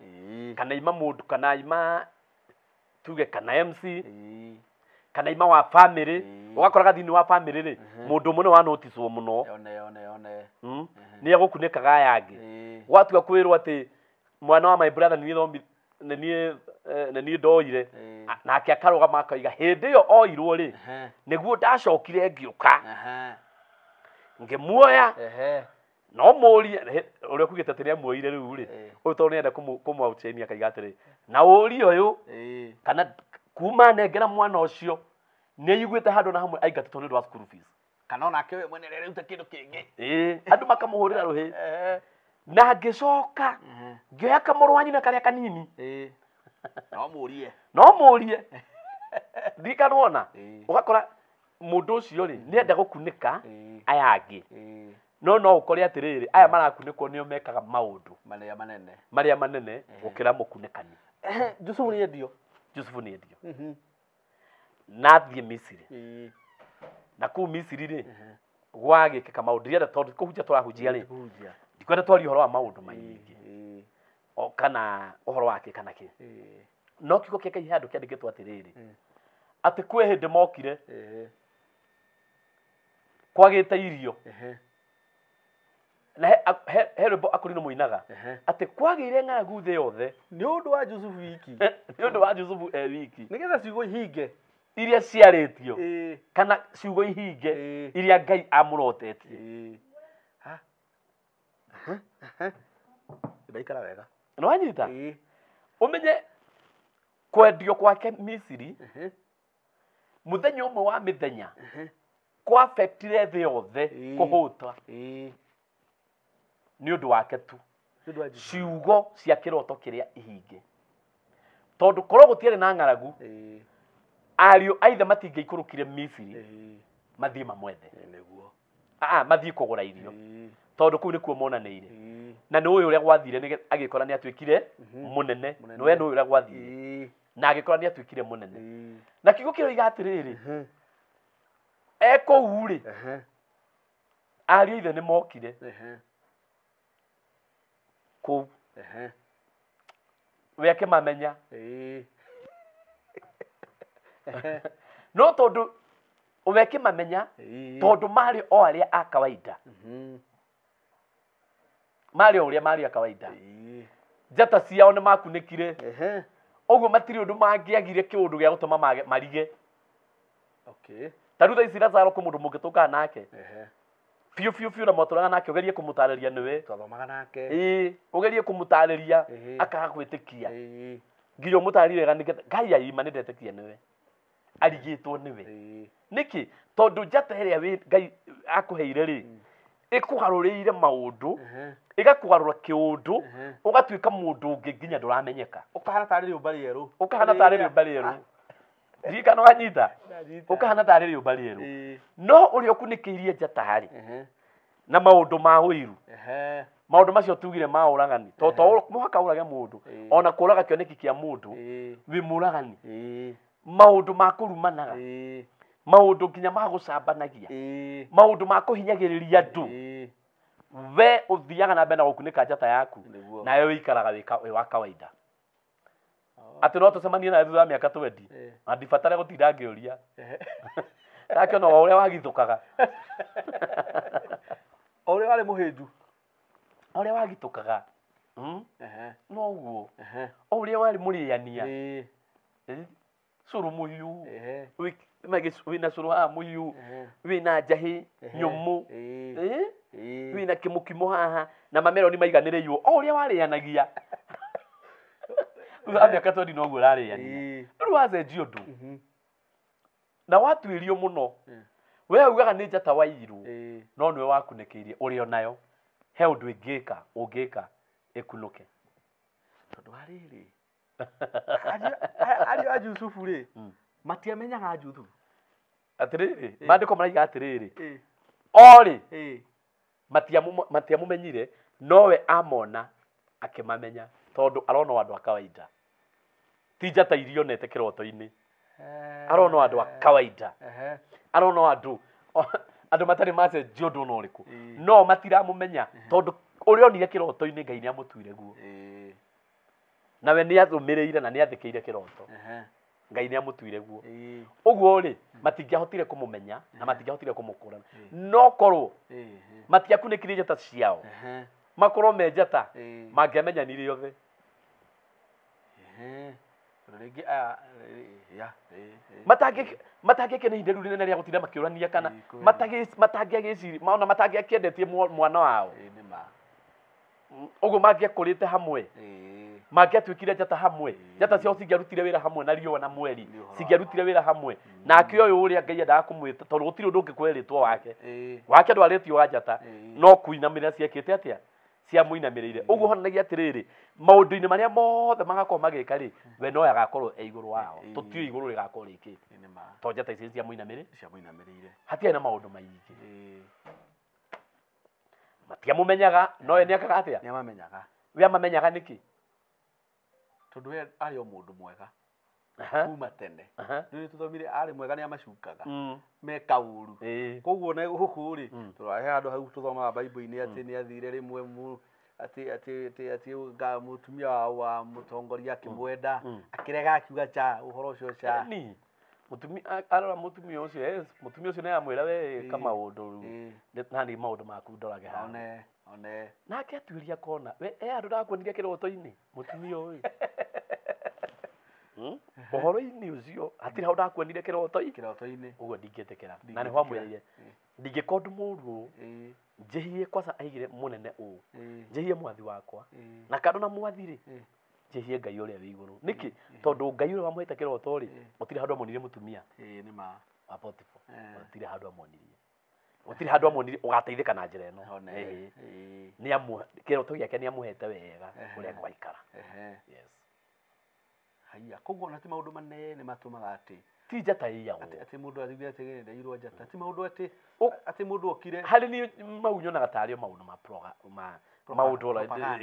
kana ima mũndũ kana ima tuge kana MC kana ima wa family ũgakoraga thĩinĩ wa family rĩ mũndũ mũno wa noticewo mũno nĩ agũkunĩkaga aya angĩ gwatuga kwĩrwo atĩ mwana wa my brother nĩ ndoire nake akarũgama akoiga hĩndĩ ĩyo oirwo rĩ nĩguo ndacokire ngĩũka ngĩmuoya no mũrie ũrĩa kugĩte atĩ nĩamuoire rĩu rĩ ũyũ tondũ nĩenda kũmũoutĩnia akaiga atĩrĩ na ũrie ũyũ kana kuma nengera mwana ũcio nĩaiguĩte handũ na hamwe aingatĩtwo nĩ ũndũ wa school fees kana onake we mwene rĩrute kĩndũ kĩngĩ andũ makamũhũrĩra rũhĩ na ngĩcoka ngĩoya kamũrũ wa nyina karĩa kanini no mũrie ndikanona ũgakora mũndũ ũcio rĩ nĩenda gũkunĩka aya angĩ no ũkore atĩrĩrĩ aya marakunĩkwo nĩo mekaga maũndũ marĩa manene gũkĩra mũkunĩkani Jusufu nĩendio na thiĩ Misiri na kũu Misiri rĩ gwagĩkĩka maũndũ ndĩrenda tondũ kũhunjia tũrahunjia rĩ ndikwenda twarie ũhoro wa maũndũ maingĩ o kana ũhoro wake kana kĩ no kiugo kĩa Ngai handũ kĩandĩkĩtwo atĩrĩrĩ atĩ kwĩ hĩndĩ mokire kwagĩte irio na he rwĩmbo Akorino moinaga atĩ kwagĩire ng'aragu thĩ yothe nĩ ũndũ wa Jusufu wiki wiki nĩgetha ciugo ihinge iria ciarĩtio kana ciugo ihinge iria Ngai amũrotetie ndaikara wega no anyita ũmenye kwendio gwake Misiri mũthenya ũmwe wa mĩthenya kwa affectire thĩ yothe kũhũta nĩ ũndũ wake tu ciugo cia kĩroto kĩrĩa ihinge tondũ korwo gũtiarĩ na ng'aragu ariũ aithe matingĩikũrũkire Misiri mathiĩ mamwethe mathiĩ kũgũra irio tondũ kũu nĩkuo monanĩire na nĩ ũyũ ũrĩa gwathire agĩkora nĩ atuĩkire mũnene nĩwe nĩ ũyũ ũrĩa gwathire na agĩkora nĩ atuĩkire mũnene na kiugo kĩroiga atĩrĩrĩ ekũu rĩ ariũ aithe nĩ mokire kũu we akĩmamenya no tondũ we akĩmamenya tondũ marĩ o arĩa a kawaida marĩ o ũrĩa marĩ a kawaida njata ciao nĩ makunĩkire ũguo matirĩ ũndũ mangĩagire kĩũndũ gĩa gũtũma marige tarutha ici Lazaro kũ mũndũ mũngĩtũngana nake fiu na motoraga nake ugerie kumutariria niwe twathomaga nake ugerie kumutariria akaga gwitikia nginya mutarire wega nigetha Ngai aima ni ndetekia niwe arigitwo niwe niki tondu njata iria Ngai akuheire ri ikugarurire maundu igakugarura kiundu ugatuika mundu ungi nginya nduramenyeka ukahana tari riumba rieru Ndikano wanyita ukahana tari riumba rieru no uri okunikiirie njata hari na maundu ma wiru maundu macio tugire ma uragani to muhaka urage mundu ona kuraga kioneki kia mundu wi muragani maundu ma kurumanaga maundu nginya ma gucambanagia maundu ma kuhinyagiriria andu we uthiaga na mbere na gukunika njata yaku nawe wikaraga wi wa kawaida ati no tucemanie na thutha miaka 20 na ndibatare gutinda ngiuria nake no uria wagithukaga uria wari muhindu uria wagitukaga no guo uria wari muriania curu muhiu wina curu haha muhiu wina njahi nyumu wina kimukimo haha na mameroni maiganiriirwo uria warianagia miaka 20 no guo urariania riu wacenjia undu na watuirio muno we ugaga ni njata wairu no niwe wakunikiirie uri onayo he undu ungika ikunuke tondu hariri ari a Jusufu ri matiamenyaga Jusufu atiriri mandiko maraiga atiriri ori matiamumenyire nowe amona akimamenya tondu arona andu a kawaida ti njata irionete kiroto-ini arona andu a kawaida arona andu matari macenjia undu no riku no matiramumenya tondu uri onire kiroto-ini Ngai ni amutuire guo nawe ni athumirire na ni athikiire kiroto Ngai ni amutuire guo uguo ri matingiahotire kumumenya na matingiahotire kumukurana no korwo matiakunikirie njata ciao makorwo me njata mangiamenyanire othe matangĩkene ihinda rĩu rĩnene rĩa gũtinda makĩũrania kana matangĩagĩciri maona matangĩakĩendetie mwana wao ũguo mangĩakũrĩte hamwe mangĩatuĩkire njata hamwe njata ciao cingĩarutire wĩra hamwe na riũa na mweri cingĩarutire wĩra hamwe nake ũyũ ũrĩa Ngai endaga kũmwĩta tondũ gũtirĩ ũndũ ũngĩkũhe rĩtwa wake ndwarĩtio wa njata no kuinamĩrĩra ciekĩte atĩa cia muinamirire uguo honagia atiriri maundu-ini maria mothe magakorwo magika ri we no agakorwo e iguru wao tutio iguru rigakorwo rikite to njata ici cia muinamirire hatia na maundu maingi matiamumenyaga no we ni akaga atia ni amamenyaga we amamenyaga niki tondu we ari o mundu mwega kuma tene ni tuthomire ari mwega ni amacukaga me kauru koguo na guku ri turahe andu hau tuthomaga Bible-ini ati ni athire rimwe ati ga mutumia wa mutongoria akimwenda akirega akiuga cha uhoro ucio cha ni mutumia ucio ni amwira we kama undu nani maundu maku ndorage ha one nake atuiria kona we andu ndakwonirie kiroto-ini mutumia uyu uhoro-ini ucio hatiri hau ndakwonire kiroto-ini uguo ndingĩtĩkĩra na nĩ wamwĩrĩire ndingĩkorwo ndĩ mũũru njĩhie kwaca aigire mũnene ũũ njĩhie mwathi wakwa na kando na mwathi-rĩ njĩhie Ngai ũrĩa wĩ igũrũ nĩkĩ tondũ Ngai ũrĩa wamũhete kĩroto-rĩ gũtirĩ handũ amwonirie mũtumia wa Potifa gũtirĩ handũ amwonirie gũtirĩ handũ amwonirie ũgateithĩka na njĩra ĩno nĩ kĩroto gĩake nĩ amũhete wega ũrĩa gwaikara haya koguo na ti maundu manene matumaga ati ti njata iyagwo ati mundu athigire ati ndairwo njata ti maundu ati mundu okire hari ni maunyonaga tari maundu ma maundu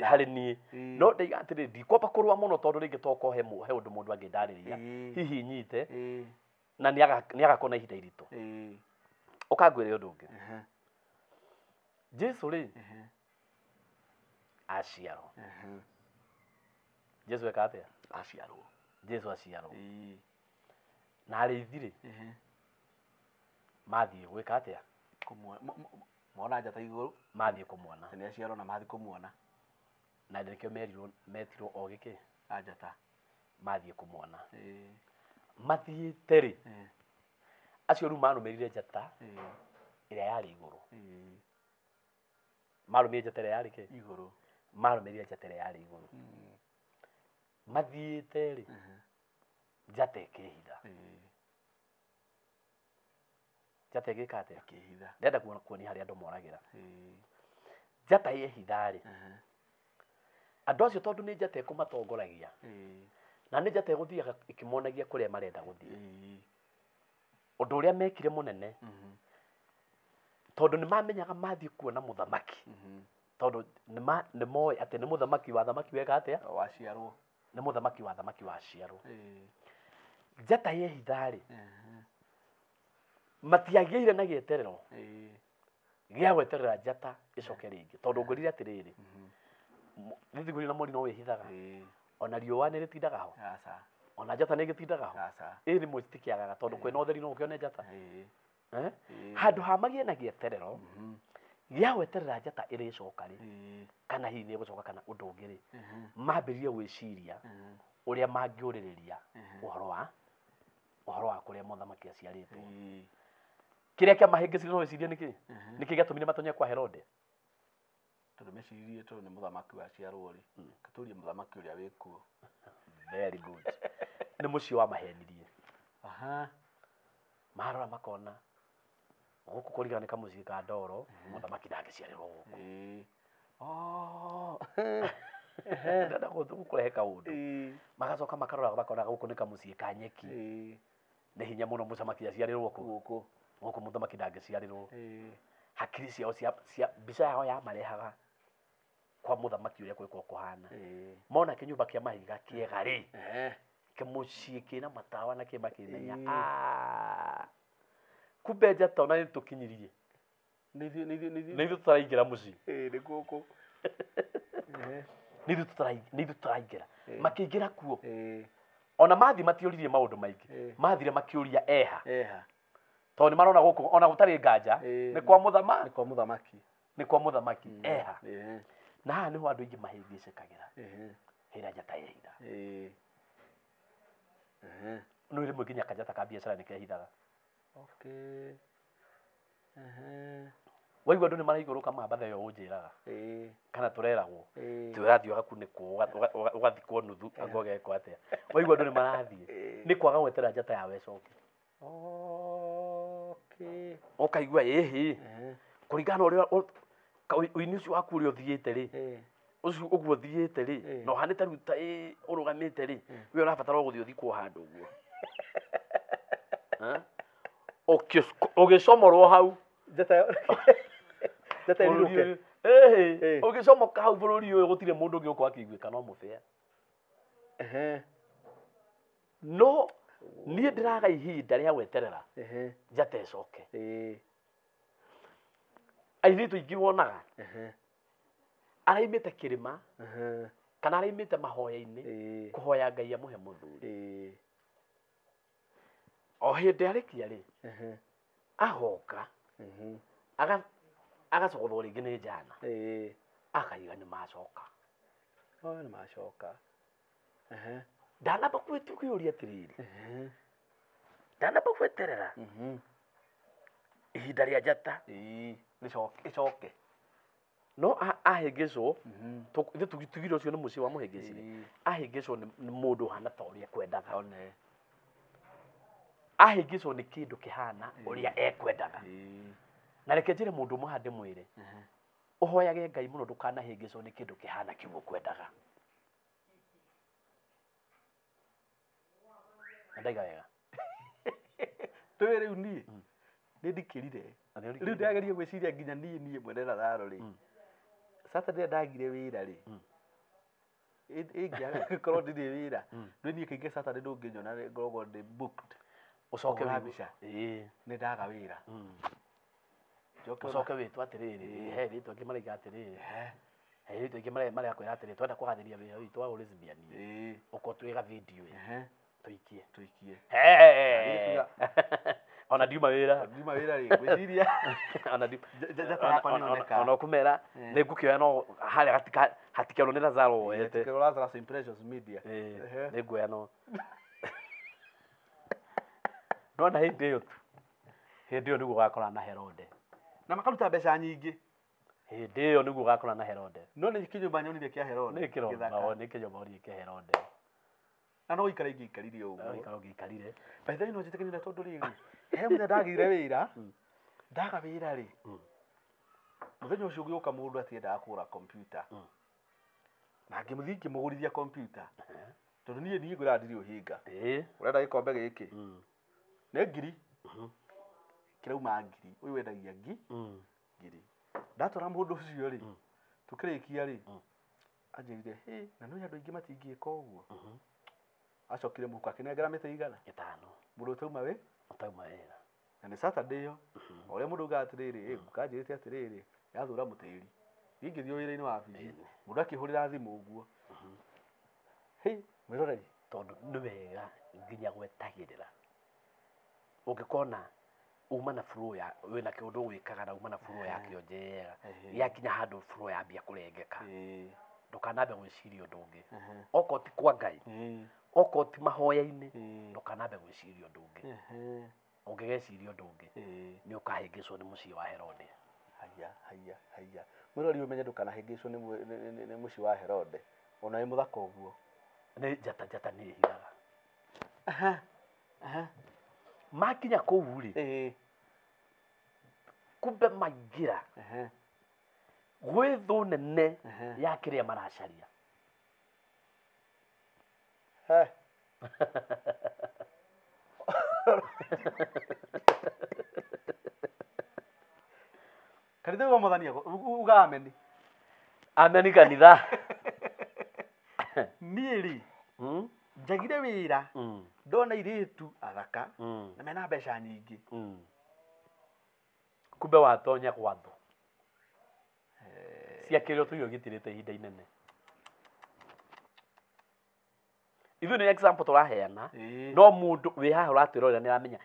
hari ni no ndaiga atiri ndikwamba kurwa muno tondu ringi toko he undu mundu angindariria hihi nyite na ni agakona ihinda irito ukangwire undu ungi Jesu ri aciarwo Jesu ekatea aciarwo Jesu aciarwo na arĩithire mathiĩ gwĩka atĩa mona njata igũrũ mathiĩ kũmuona nĩ aciarwo na mathiĩ kũmuona na nĩkĩo metirwo o gĩkĩ njata mathiĩ kũmuona mathiĩte rĩ acio rĩu manũmĩrire njata ĩrĩa yarĩ igũrũ marumire njata ĩrĩa yarĩ kĩ igũrũ marumĩrire njata ĩrĩa yarĩ igũrũ mathiĩte rĩ njata ĩkĩhitha njata ĩgĩka atĩa ĩkĩhitha ndenda kuonia harĩa andũ moragĩra njata yehitha rĩ andũ acio tondũ nĩ njata ĩkũmatongoragia na nĩ njata ĩgũthiaga ĩkĩmonagia kũrĩa marenda gũthiĩ ũndũ ũrĩa mekire mũnene tondũ nĩ mamenyaga mathiĩ kuona mũthamaki tondũ nĩ moĩ atĩ nĩ mũthamaki wa thamaki weka atĩa waciarwo nĩ mũthamaki wa thamaki waciarwo njata yehitha rĩ matiagĩire na gĩeterero gĩa gweterera njata ĩcoke rĩngĩ tondũ ngũrire atĩrĩrĩ nĩthigũri na mori no wĩhithaga ona riũa nĩ rĩtindaga ho ona njata nĩ ĩgĩtindaga ho ĩ rĩmwe citikĩagaga tondũ kwĩna ũtheri no ũkĩone njata handũ ha magĩe na gĩeterero gĩa gweterera njata ĩrĩcoka rĩ kana hihi nĩ ĩgũcoka kana ũndũ ũngĩ rĩ mambĩrĩrie gwĩciria ũrĩa mangĩũrĩrĩria ũhoro wa kũrĩa mũthamaki aciarĩtwo kĩrĩa kĩamahĩngĩcire no wĩcirie nĩkĩ nĩkĩ gĩatũmire matonye kwa Herode tondũ mecirie tondũ nĩ mũthamaki waciarwo rĩ katũrie mũthamaki ũrĩa wĩkuo very good nĩ mũciĩ wa mahenirie marora makona gũkũ kũrigana nĩ kamũciĩ ka ndoro mũthamaki ndangĩciarĩrwo gũkũ ndenda gũkũrehe kaũndũ magacoka makarora makona gũkũ nĩ kamũciĩ ka nyeki nĩ hinya mũno mũthamaki aciarĩrwo gũkũ mũthamaki ndangĩciarĩrwo hakiri ciao cia mbica yao yamarehaga kwa mũthamaki ũrĩa gwĩkwo kũhana mona kĩnyũmba kĩa mahiga kĩega rĩ kĩmũciĩ kĩna matawa na kĩmakĩmenya kumbe njata ona nĩ tũkinyirie nĩ ithuĩ tũtaraingĩra mũciĩ nĩ gũkũ nĩ ithuĩ tũtaraingĩra makĩingĩra kuo ona mathi matiũririe maũndũ maingĩ mathire makĩũria eha tondũ nĩ marona gũkũ ona gũtarĩ nganja nĩ kwa mũthamaki eha na haha nĩho andũ aingĩ mahĩngĩcĩkagĩra hĩndĩ njata yehitha no rĩmwe nginya kanjata ka biacara nĩ kehithaga waigua andũ nĩ maraigũrũka mambatha ĩyo ũnjĩraga kana tũreragwo tũrathiĩ ũgakunĩkwo ũgathikwo nuthu anga ũgekwo atĩa waigua andũ nĩ marathiĩ nĩ kwaga gwetera njata yawe ĩcoke ũkaigua ĩhĩ kũringana ũrĩa ũini ũcio waku ũrĩa ũthiĩte rĩ ũcio ũguo ũthiĩte rĩ na ũhanĩte rĩu ta ũrũgamĩte rĩ we ũrabatara gũthiĩ ũthikwo handũ ũguo ũgĩcomorwo hau ũgĩcomoka hau bũrũri ũyũ gũtirĩ mũndũ ũngĩ ũkorwo akĩiguĩka no mũbĩa no niĩ ndĩraga ihinda rĩa gweterera njata ĩcoke airĩtu aingĩ wonaga araimĩte kĩrĩma kana araimĩte mahoya-inĩ kũhoya Ngai amũhe mũthuri o hĩndĩ arĩkia rĩ agoka agacothwo rĩngĩ nĩ njana akaiga nĩ macoka ndanamba kwĩũria atĩrĩrĩ ndanamba gweterera ihinda rĩa njata ĩcoke no ahĩngĩcwo tugire ũcio nĩ mũciĩ wa mũhĩngĩcire ahĩngĩcwo nĩ mũndũ ũhana ta ũrĩa ekwendaga ahĩngĩcwo nĩ kĩndũ kĩhana ũrĩa ekwendaga na reke njĩre mũndũ ũmwe hande mwĩre ũhoyage Ngai mũno ndũkanahĩngĩcwo nĩ kĩndũ kĩhana kĩu ũkwendaga ndaiga wega tũĩ rĩu niĩ nĩ ndikĩrire rĩu ndageria gwĩciria nginya niĩ mwene Lazaro rĩ Saturday ndagire wĩra rĩ ĩngĩkorwo ndirĩ wĩra rĩu niĩ kaingĩ Saturday ndũngĩnyona ngoragwo ndĩ booked ũcoke wĩra nĩ ndaga wĩra ũcoke wĩtwo atĩrĩrĩ he rĩtwa angĩ maraiga atĩrĩrĩ he rĩtwa angĩ marakwĩra atĩrĩrĩ twenda kũgathĩria wĩra witũ wa lesbian ũkorwo twĩga video tũikie ona ndiuma wĩra rĩ gwĩciria ona ũkũmera nĩ ngũkĩoya no harĩa hatikerwo nĩ Lazaro woete Lazarus Impressions Media nĩ nguoya no ndona hĩndĩ ĩyo tu hĩndĩ ĩyo nĩguo gũgakorwo na Herode na makaruta mbeca nyingĩ hindi yo niguo gakora na Herode no nĩ kinyũmba nyonire kĩa Herode nĩ kĩromba nĩ kinyũmba ũrĩa kĩa Herode na no ikara ingĩikarire ũguo ikara ũngĩikarire baitha ino njĩtĩkanĩire tondũ rĩrĩ he mũthenya ndagĩire wĩra ndaga wĩra rĩ mũthenya ũcio ũgĩũka mũndũ atiendaga kũgũra kompiuta na ngĩmũthiĩ ngĩmũgũrithia kompiuta tondũ niĩ ngwĩra ndirĩ ũhinga ũrenda gĩkombe gĩkĩ nĩ ngiri kĩrauma ngiri ũyũ wendagia ngiri ndatwara mũndũ ũcio rĩ tũkĩrĩkia rĩ anjĩrire na nĩ andũ aingĩ matingĩka ũguo acokire mũhuko akĩnengera mĩtĩ igana 5 mũndũ utauma wĩra na nĩ Saturday yo ũrĩa mũndũ uga atĩrĩrĩ kanjĩrĩte atĩrĩrĩ yathũra mũtĩri ngĩthiĩ wĩra-inĩ wa bici mũndũ akĩhũrĩra thimũ ũguo mwĩroreri tondũ nĩ wega nginya gwetagĩrĩra ũngĩkona uma na flow ya wĩna kĩũndũ gwĩkaga na uma na flow ya kĩo njega yakinya handũ flow yambia kũrengeka ndũkanambe gwĩciria ũndũ ũngĩ okorwo ti kwa Ngai okorwo ti mahoya-inĩ ndũkanambe gwĩciria ũndũ ũngĩ ũngĩgeciria ũndũ ũngĩ nĩ ũkahĩngĩcwo nĩ mũciĩ wa Herode haya mwĩrori ũmenye ndũkanahĩngĩcwo nĩ mũciĩ wa Herode ona wĩ mũthaka ũguo nĩ njata nĩ ĩhithaga makinya kũu rĩ kumbe maingĩra gwĩ thũ nene ya kĩrĩa maracaria kanitha wa Mwathani uga ameni kanitha niĩ rĩ njagire wĩra ndona irĩtu athaka na mena mbeca nyingĩ kumbe watonya gwa thũ cia kĩrĩa ũtũire ũgĩtirĩte ihinda inene ithuĩ nĩ example tũraheana no mũndũ wĩ haha ũratwĩrorera nĩ aramenya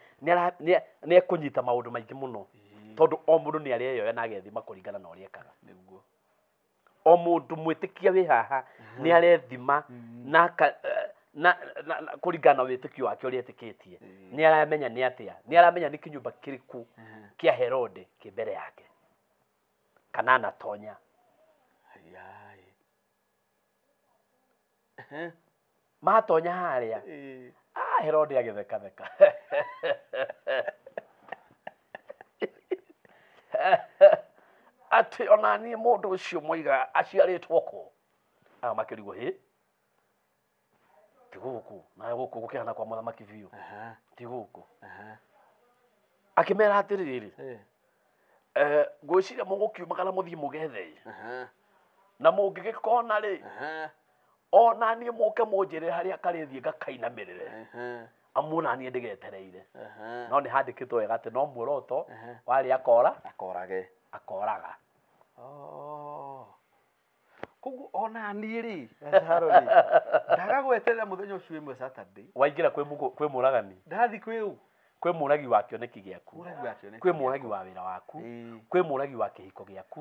nĩ ekũnyita maũndũ maingĩ mũno tondũ o mũndũ nĩ arĩeyoya na agethima kũringana na ũrĩa ekaga nĩguo o mũndũ mwĩtĩkia wĩ haha nĩ arethima na kũringana na wĩtĩkio wake ũrĩa etĩkĩtie nĩ aramenya nĩ atĩa nĩ aramenya nĩ kĩnyũmba kĩrĩkũ kĩa Herode kĩ mbere yake kana anatonya matonya harĩa Herode agĩtheka atĩ ona niĩ mũndũ ũcio moiga aciarĩtwo kũ makĩrigwo ti gũkũ na gũkũ gũkĩhana kwa mũthamaki biũ ti gũkũ akĩmera atĩrĩrĩ ngwĩciria mũgũkiumagara mũthiĩ mũgethe na mũngĩgĩkona rĩ ona niĩ mũke mũnjĩrĩre harĩa karĩthiĩ ngakainamĩrĩre amuona niĩ ndĩgetereire no nĩ handĩkĩtwo wega atĩ no muoroto warĩ akoraga koguo ona niĩ rĩ ndaga gweterera mũthenya ũcio ĩmwe Saturday waingĩra kwĩ mũragani ndathi kwĩ mũragi wa kĩoneki gĩaku kwĩ mũragi wa wĩra waku kwĩ mũragi wa kĩhiko gĩaku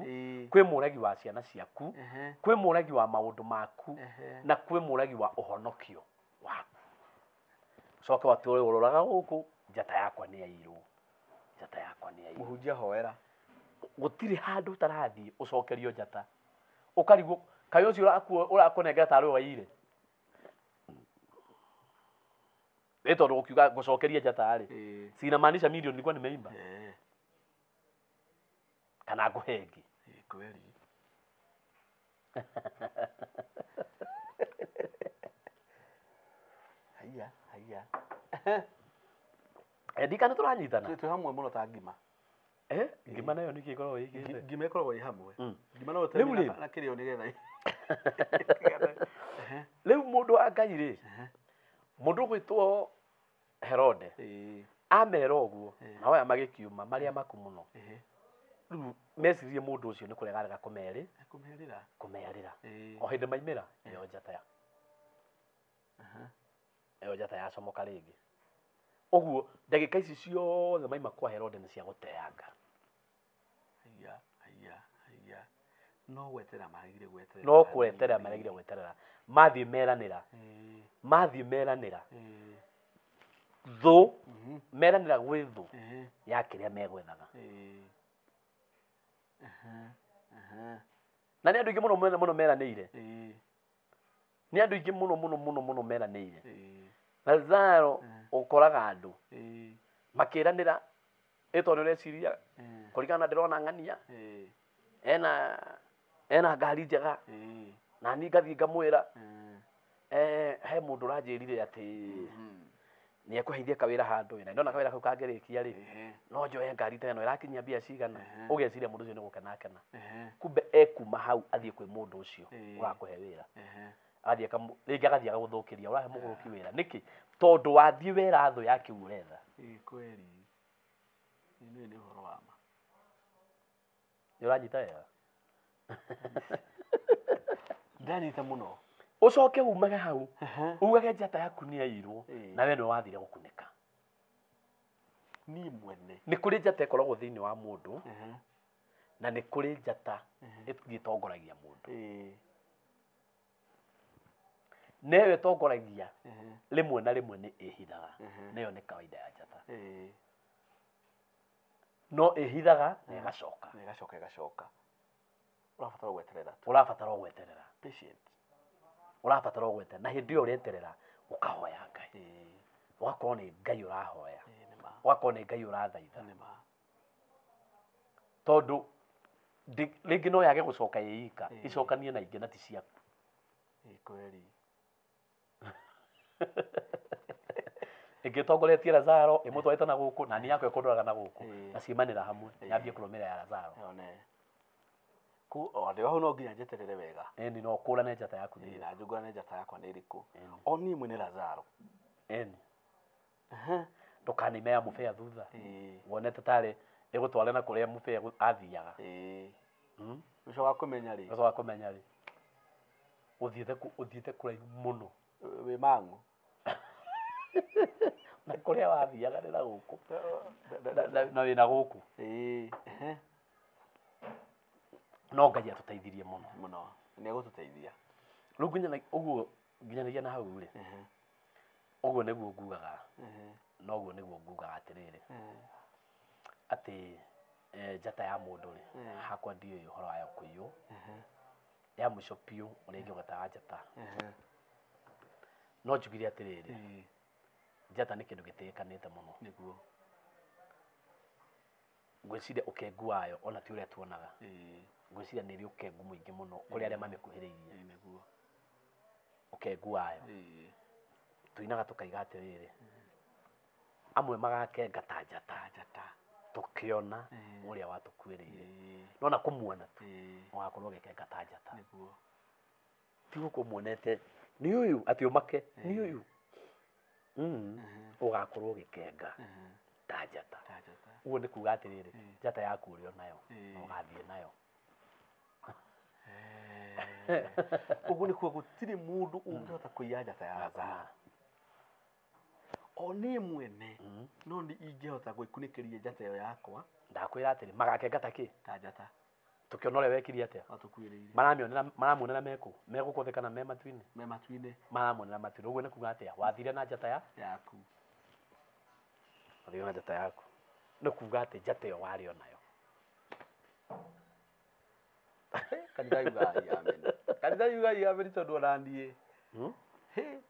kwĩ mũragi wa ciana ciaku kwĩ mũragi wa maũndũ maku na kwĩ mũragi wa ũhonokio waku coke watũre ũroraga gũkũ njata yakwa nĩ yairwo mũhunjia hoera gũtirĩ handũ ũtarathiĩ ũcokerio njata ũkarigwo kaĩ ũcio ũrakũnengera tarĩ waire nĩ tondũ ũkiuga ngũcokeria njata rĩ sinamaanisha milioni nilikuwa nimeimba kana ngũhengi kweli haya ndikana tũranyitana twĩ hamwe mũno ta ngima ngima nayo nĩkĩ ĩkoragwo ĩigĩte ngima ĩkoragwo ĩ hamwe ngima no ũtemi na kĩrĩo nĩgetha rĩu mũndũ wa Ngai rĩ mũndũ gwĩtwo Herode amera ũguo nao aya magĩkiuma marĩa maku mũno rĩu mecirie mũndũ ũcio nĩ kũregarega kũmerĩra o hĩndĩ maimĩra ĩyo njata yacomoka rĩngĩ ũguo ndagĩka ici ciothe maima kwa Herode nĩ cia gũteanga no gweterera maregire gweterera mathiĩ meranĩra thũ meranĩra gwĩ thũ ya kĩrĩa megwethaga na nĩ andũ ingĩ mũno meranĩire nĩ andũ ingĩ mũno meranĩire Lazaro ũkoraga andũ makĩranĩra ĩtwo nĩ ũreciria kũringana ndĩrona ng'ania ena ngari njega na niĩ ngathiĩ ngamwĩra he mũndũ ũranjĩrire atĩ nĩ ekũheithia kawĩra handũ na ndona kawĩra kau kangĩrĩkia rĩ no njoe ngari ta ĩno ĩrakinyia mbia cigana ũgeciria mũndũ ũcio nĩ gũkenakena kumbe ekuma hau athiĩ kwĩ mũndũ ũcio ũrakũhe wĩra rĩngĩ agathiĩ agagũthũkĩria ũrahe mũgũrũki wĩra nĩkĩ tondũ wathiĩ wĩra thũ ya kĩu ũretha kweli nĩ ũhoro wa ma nĩ ũranyita wega ndanyita mũno ucoke umage hau ugage njata yaku nĩ yairwo na we nĩ wathire gũkunĩka niĩ mwene nĩ kũrĩ njata ĩkoragwo thĩinĩ wa mũndũ na nĩ kũrĩ njata ĩtongoragia mũndũ newe tongoragia rĩmwe na rĩmwe nĩ ĩhithaga nayo nĩ kawaida ya njata no ĩhithaga na ĩgacoka ũrabatara gweterera patient ũrabatara gweterera na hĩndĩ ĩyo ũreterera ũkahoya Ngai ũgakorwo nĩ Ngai ũrahoya ũgakorwo nĩ Ngai ũrathaitha tondũ rĩngĩ no yage gũcoka ĩika ĩcokanie na ingĩ na ti ciaku kweli ĩngĩtongoretie Lazaro ĩmũtwarĩte na gũkũ na nĩ yako ĩkũndũraga na gũkũ na ciumanĩra hamwe yambie kũrũmĩrĩra ya Lazaro ndĩ hau no nginya njeterere wega eni no kũrane njata yaku nĩ na njũngũrane njata yakwa nĩ ĩrĩkũ o niĩ mwene Lazaro eni ndũkanĩme ya mũbĩa thutha wonete tarĩ ĩgũtware na kũrĩa mũbĩa athiaga ũcio wa kũmenya rĩ ũthiĩte kũraihu mũno wĩ mang'u na kũrĩa wathiaga nĩ na gũkũ na wĩna gũkũ no Ngai atũteithirie mũno nĩ egũtũteithia rĩu ũguo nginyanĩria na hau rĩ ũguo nĩguo ngugaga na ũguo nĩguo ngugaga atĩrĩrĩ atĩ njata ya mũndũ rĩ hakwa ndiũĩ ũhoro wayo kũiywo ya mũico biũ ũrĩa ingĩgwetaga njata no njugire atĩrĩrĩ njata nĩ kĩndũ gĩtĩĩkanĩte mũno nĩguo ngwĩciria ũkengu wayo ona ti ũrĩa tuonaga ngwĩciria nĩ ĩrĩ ũkengu mũingĩ mũno kũrĩ arĩa mamĩkuhĩrĩirie nĩguo ũkengu wayo tuinaga tũkaiga atĩrĩrĩ amwe magakenga ta njata tũkĩona ũrĩa watũkuĩrĩire no na kũmuona tu ũgakorwo ũgĩkenga ta njata ti gũkũ muonete nĩ ũyũ atĩ ũmake nĩ ũyũ ũgakorwo ũgĩkenga ta njata ũguo nĩ kuga atĩrĩrĩ njata yaku ũrĩ o nayo na ũgathiĩ nayo ũguo nĩ kuga gũtirĩ mũndũ ũngĩhota kũiya njata ya Lazaro o niĩ mwene no nĩ ingĩhota gwĩkunĩkĩria njata ĩyo yakwa ndakwĩra atĩrĩ magakenga ta kĩ ta njata tũkĩona ũrĩa wekire atĩa maramuonera megũkũ kana me matu-inĩ maramuonera matu-inĩ ũguo nĩ kuga atĩa wathire na njata yaku wathire na njata yaku nĩ kuga atĩ njata ĩyo warĩ o nayo kanitha yugai ameni tondũ ona niĩ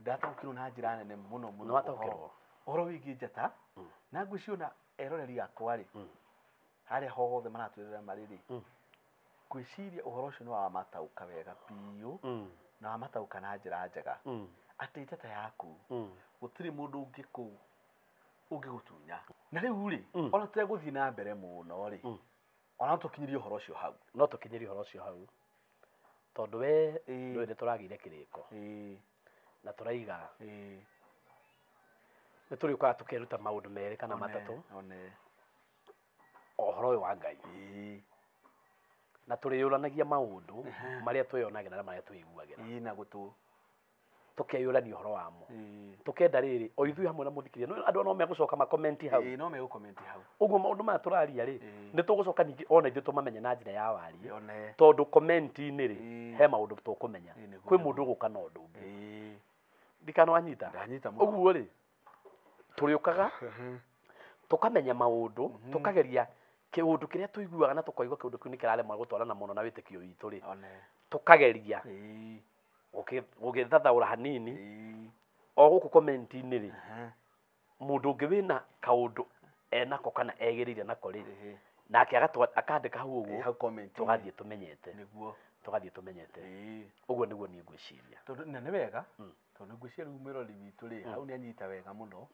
ndataũkĩrwo na njĩra nene mũno ũhoro wĩgiĩ njata na ngwĩciona eroreri akwa rĩ harĩa hothe maratwĩrĩra marĩ rĩ ngwĩciria ũhoro ũcio nĩ wamataũka wega biũ na wamataũka na njĩra njega atĩ njata yaku gũtirĩ mũndũ ũngĩgũtunya na rĩu rĩ ona tũtegũthiĩ na mbere mũno rĩ ona tũkinyĩrie ũhoro ũcio hau no tũkinyĩrie ũhoro ũcio hau tondũ we ndũĩ nĩ tũragĩire kĩrĩko na tũraiga nĩ tũrĩũkaga tũkeruta maũndũ merĩ kana matatũ ũhoro ũyũ wa Ngai na tũrĩyũranagia maũndũ marĩa twĩonagĩra na marĩa twĩiguagĩra na gũtũ tũkeyũrania ũhoro wamo tũkenda rĩrĩ o ithuĩ hamwe na mũthikĩria andũ no megũcoka makomenti hau no megũkomenti hau ũguo maũndũ maya tũraria rĩ nĩ tũgũcoka ningĩ ona ithuĩ tũmamenye na njĩra ya warie tondũ komenti-inĩ rĩ he maũndũ tũkũmenya kwĩ mũndũ ũgũka na ũndũ ũngĩ ndikanawanyita ũguo rĩ tũrĩũkaga tũkamenya maũndũ tũkageria kiundu kiria tuiguaga na tukoigwa kiundu kiu ni kirarema gutwarana muno na witikio witu ri tukageria ugithathaura hanini o guku comment-ini ri mundu ungi wina kaundu enako kana egirire nako ri nake akandika hau uguo tugathie tumenyete niguo tugathie tumenyete uguo niguo ni ngwiciria tondu ni wega tondu ngwiciria riu mirori witu ri hau ni anyita wega muno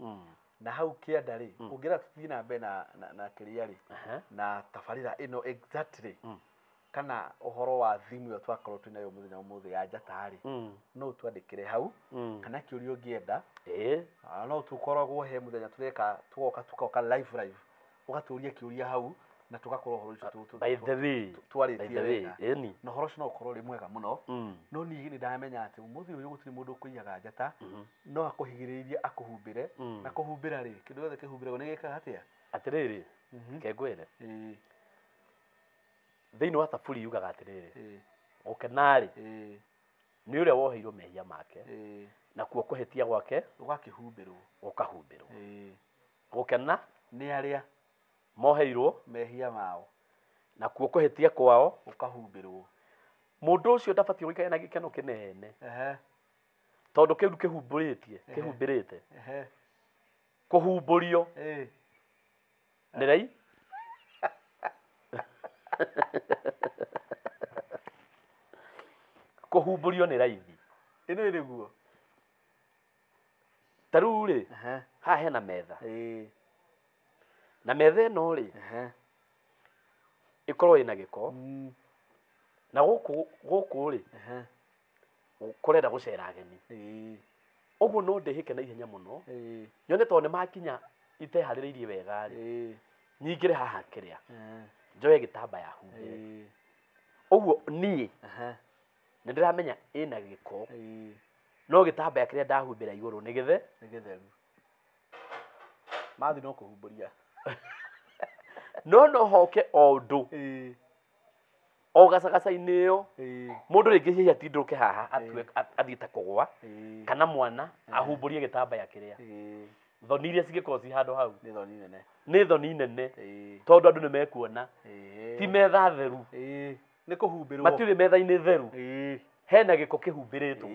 na hau kianda ri ungira tuthii na mbere na kiria ri na tabarira ino exactly kana uhoro wa thimu yo twakorwo twinayo muthenya umuthi ya njata ri no twandikire hau kana kiuria ungienda no tukoragwo he muthenya tureka tugoka live ugaturia kiuria hau na tugakorwo horo icio by the way twaritie wega no horo icio no ukorwo ri mwega muno no ni ndamenya ati umuthi uyu gutiri mundu kuiyaga njata no akuhigiririe akuhumbire na kuhumbira ri kindu gothe kihumbire ni gikaga atia atiriri kengwire thiini wa thaburi yugaga atiriri ukenari ni uria woheirwo mehia make na kuo kuhetia gwake ugakihumbirwo ukahumbirwo gukena ni aria moheirwo mehia mao na kuo kuhetia kwao ukahumbirwo mundu ucio ndabatie guikara na gikeno kinene tondu kiundu kihumbirite kuhumburio ni rai kuhumburio ni raithi ino iriguo taruri ha hena metha na metha ino ri ikorwo ina giko na guku ri kurenda gucera ageni uguo no ndihike na ihenya muno nyone to ni makinya itehaririirie wega ri nyingire haha kiria njoye gitambaya humbire uguo ni ndiramenya ina giko no gitambaya kiria ndahumbira iguru ni githeru mathi no kuhumburia no hoke ondu o gacagaca-ini iyo mundu ringi hihi atinduke haha athiite kugwa kana mwana ahumburie gitambaya kiria thoni iria cigikorwo ci handu hau ni thoni nene tondu andu ni mekuona ti metha theru ni kuhumbirwo matiri metha-ini theru hena giko kihumbiritwo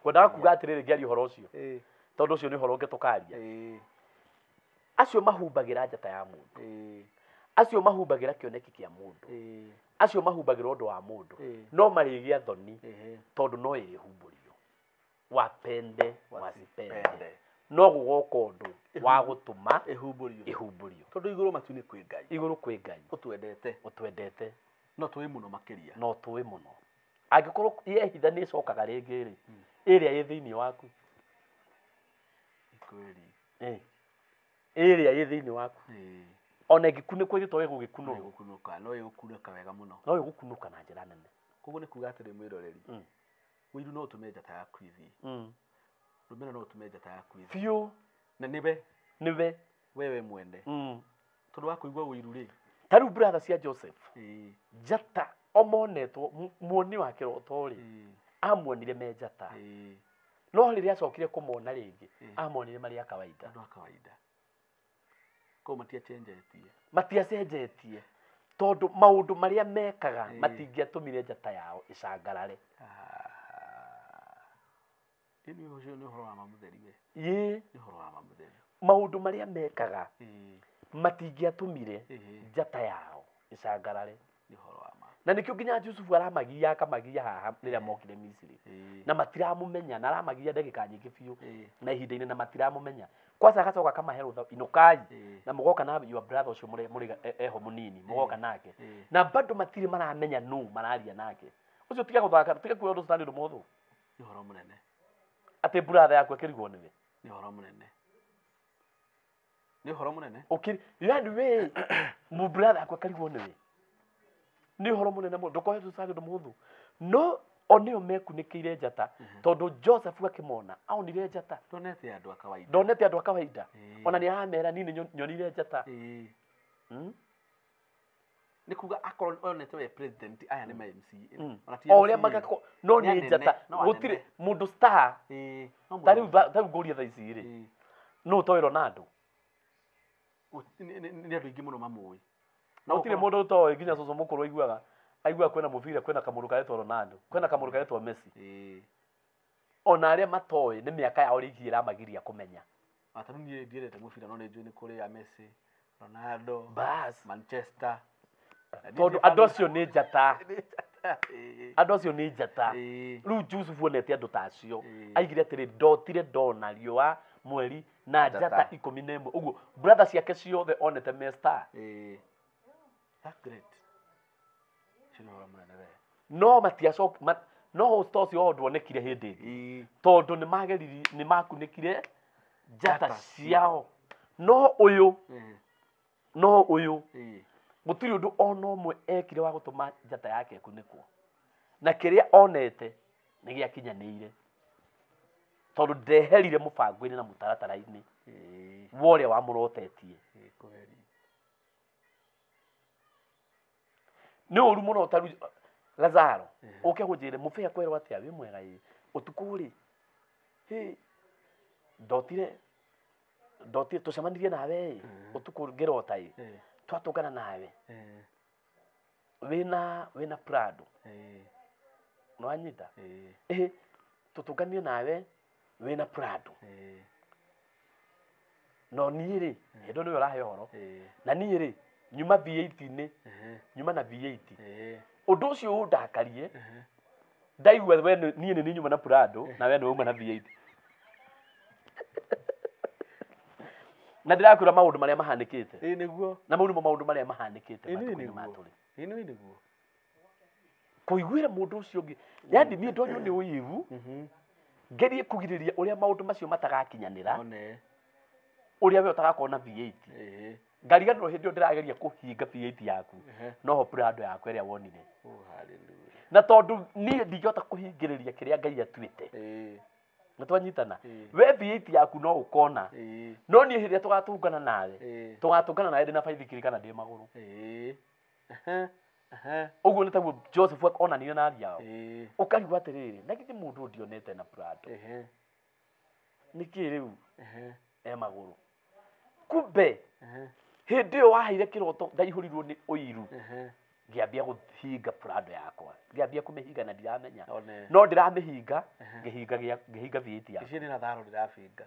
kwendaga kuga atiriri ngiaria uhoro ucio tondu ucio ni uhoro ungi tukaria acio mahumbagira njata ya mundu acio mahumbagira kioneki kia mundu acio mahumbagira undu wa mundu no marigia thoni tondu no irihumburio wapende wasipende no gugoka undu wa gutuma ihumburio tondu iguru matuni kwi ngai iguru kwi ngai utwendete no tui muno makiria no tui muno angikorwo yehitha ni cokaga ringi ri iria i thiini waku ikweli iria i thiini waku ona ngikunikwo ri towe gugikunuka no igukunuka wega muno no igukunuka na njira nene koguo ni kuga atiri mwiroreri wiru no utume njata yaku ithi rumena no utume njata yaku ithi fiu na nibe wewe mwende tondu wa kuigwa wiru ri taru brother cia Joseph njata omonetwo muoni wa kiroto ri amuonire me njata no riria acokire kumona ringi amonire mari akawaida ko matiacenjetie tondu maundu maria mekaga matingiatumire njata yao icangarare ini ucio ni uhoro wa mamutheri we ni uhoro wa mamutheri maundu maria mekaga matingiatumire njata yao icangarare ni uhoro wa ma na nikio nginya Yusufu aramagia akamagia haha riria mokire Misiri na matiramumenya na aramagia ndagika nyingi biu na ihinda-ini na matiramumenya kwanza agacoka kamahe rutha inukai na mugoka na your brother ucio muri eho munini mugoka nake na bado matiri maramenya nu mararia nake ucio tiga guthaka tiga kuyo undu stand muthu ni horo munene ate brother yakwe kirigwo niwe ni horo munene ukiri yani we mu brother yakwe kirigwo niwe ni horo munene mundu ko undu stand muthu no onio mekunikiire njata tondu Joseph akimona aonire njata ndonete andu akawaida ona ni aramera nini nyonire njata ni kuga akorwo onete we president aya ni ma MC ona ti oria magako no ni njata gutire mundu star tari nguria tha ici ri no towe Ronaldo nĩ andũ aingĩ mũno mamũĩ na ũtirĩ mũndũ ũtoĩ nginya cũcũ mũkũrũ aiguaga kwĩna mũbira kwĩna kamũndũ karetwo Ronaldo kwĩna kamũndũ karetwo Messi ona arĩa matoĩ nĩ mĩaka yao rĩngĩ ĩramagiria kũmenya atarũ niĩ ndiendete mũbira no nĩ njũĩ nĩ kũrĩ ya Messi Ronaldo bas Manchester tondũ andũ acio nĩ njata andũ acio nĩ njata rĩu Joseph onete andũ ta acio aigire atĩrĩ ndotire ndona riũa mweri na njata 11 ũguo brother ciake ciothe onete me star that's great no matiacoka no host ũcio wothe wonekire hĩndĩ tondũ nĩ makunĩkire njata ciao no ũyũ gũtirĩ ũndũ ona ũmwe ekire wa gũtũma njata yake kunĩkwo na kĩrĩa onete nĩ gĩakinyanĩire tondũ ndeherire mũbango-inĩ na mũtaratara-inĩ wa ũrĩa wamũrotetie nĩ ũru mũno ũtaru Lazaro ũke gũnjĩre mũbĩa kwerwo atĩa wĩ mwega ĩ ũtukũ rĩ ndotire tũcemanirie nawe ũtukũ ngĩrota twatũngana nawe wĩna Prado nĩwanyita tũtũnganire nawe wĩna Prado no niĩ rĩ hĩndĩ nĩwe ũrahe ũhoro na niĩ rĩ nyuma V8-inĩ nyuma na V8 ũndũ ũcio ũndakarie ndaigua niĩ nĩ nyuma na Prado na we nĩ wauma na V8 na ndĩrakwĩra maũndũ marĩa mahanĩkĩte nĩguo na mau nĩmo maũndũ marĩa mahanĩkĩte matukũ-inĩ ma tũrĩ nĩguo kũiguĩra mũndũ ũcio ũngĩ yani niĩ ndonyo nĩ ũiru ngerie kũgirĩrĩria ũrĩa maũndũ macio matagakinyanĩra ũrĩa we ũtagakorwo na V8 ngariganĩrwo hĩndĩ ĩyo ndĩrageria kũhinga V8 yaku noho Prado yaku ĩrĩa wonire na tondũ niĩ ndingĩhota kũhingĩrĩria kĩrĩa Ngai atuĩte nĩtwanyitana we V8 yaku no ũkona no niĩ hĩndĩ ĩrĩa tũgatũngana nawe ndĩ na baithikiri kana ndĩ magũrũ ũguo nĩ taguo Joseph onanire na aria ao ũkarigwo atĩrĩrĩ na githĩ mũndũ ndionete na Prado nĩkĩ rĩu magũrũ kumbe hĩndĩ ĩyo waheire kĩroto ndaihũrirwo nĩ ũiru ngĩambia gũhinga Prado yakwa ngĩambia kũmĩhinga na ndiramenya no ndiramĩhinga ngĩhinga V8 yakwa ici nĩ na tharo ndĩrabinga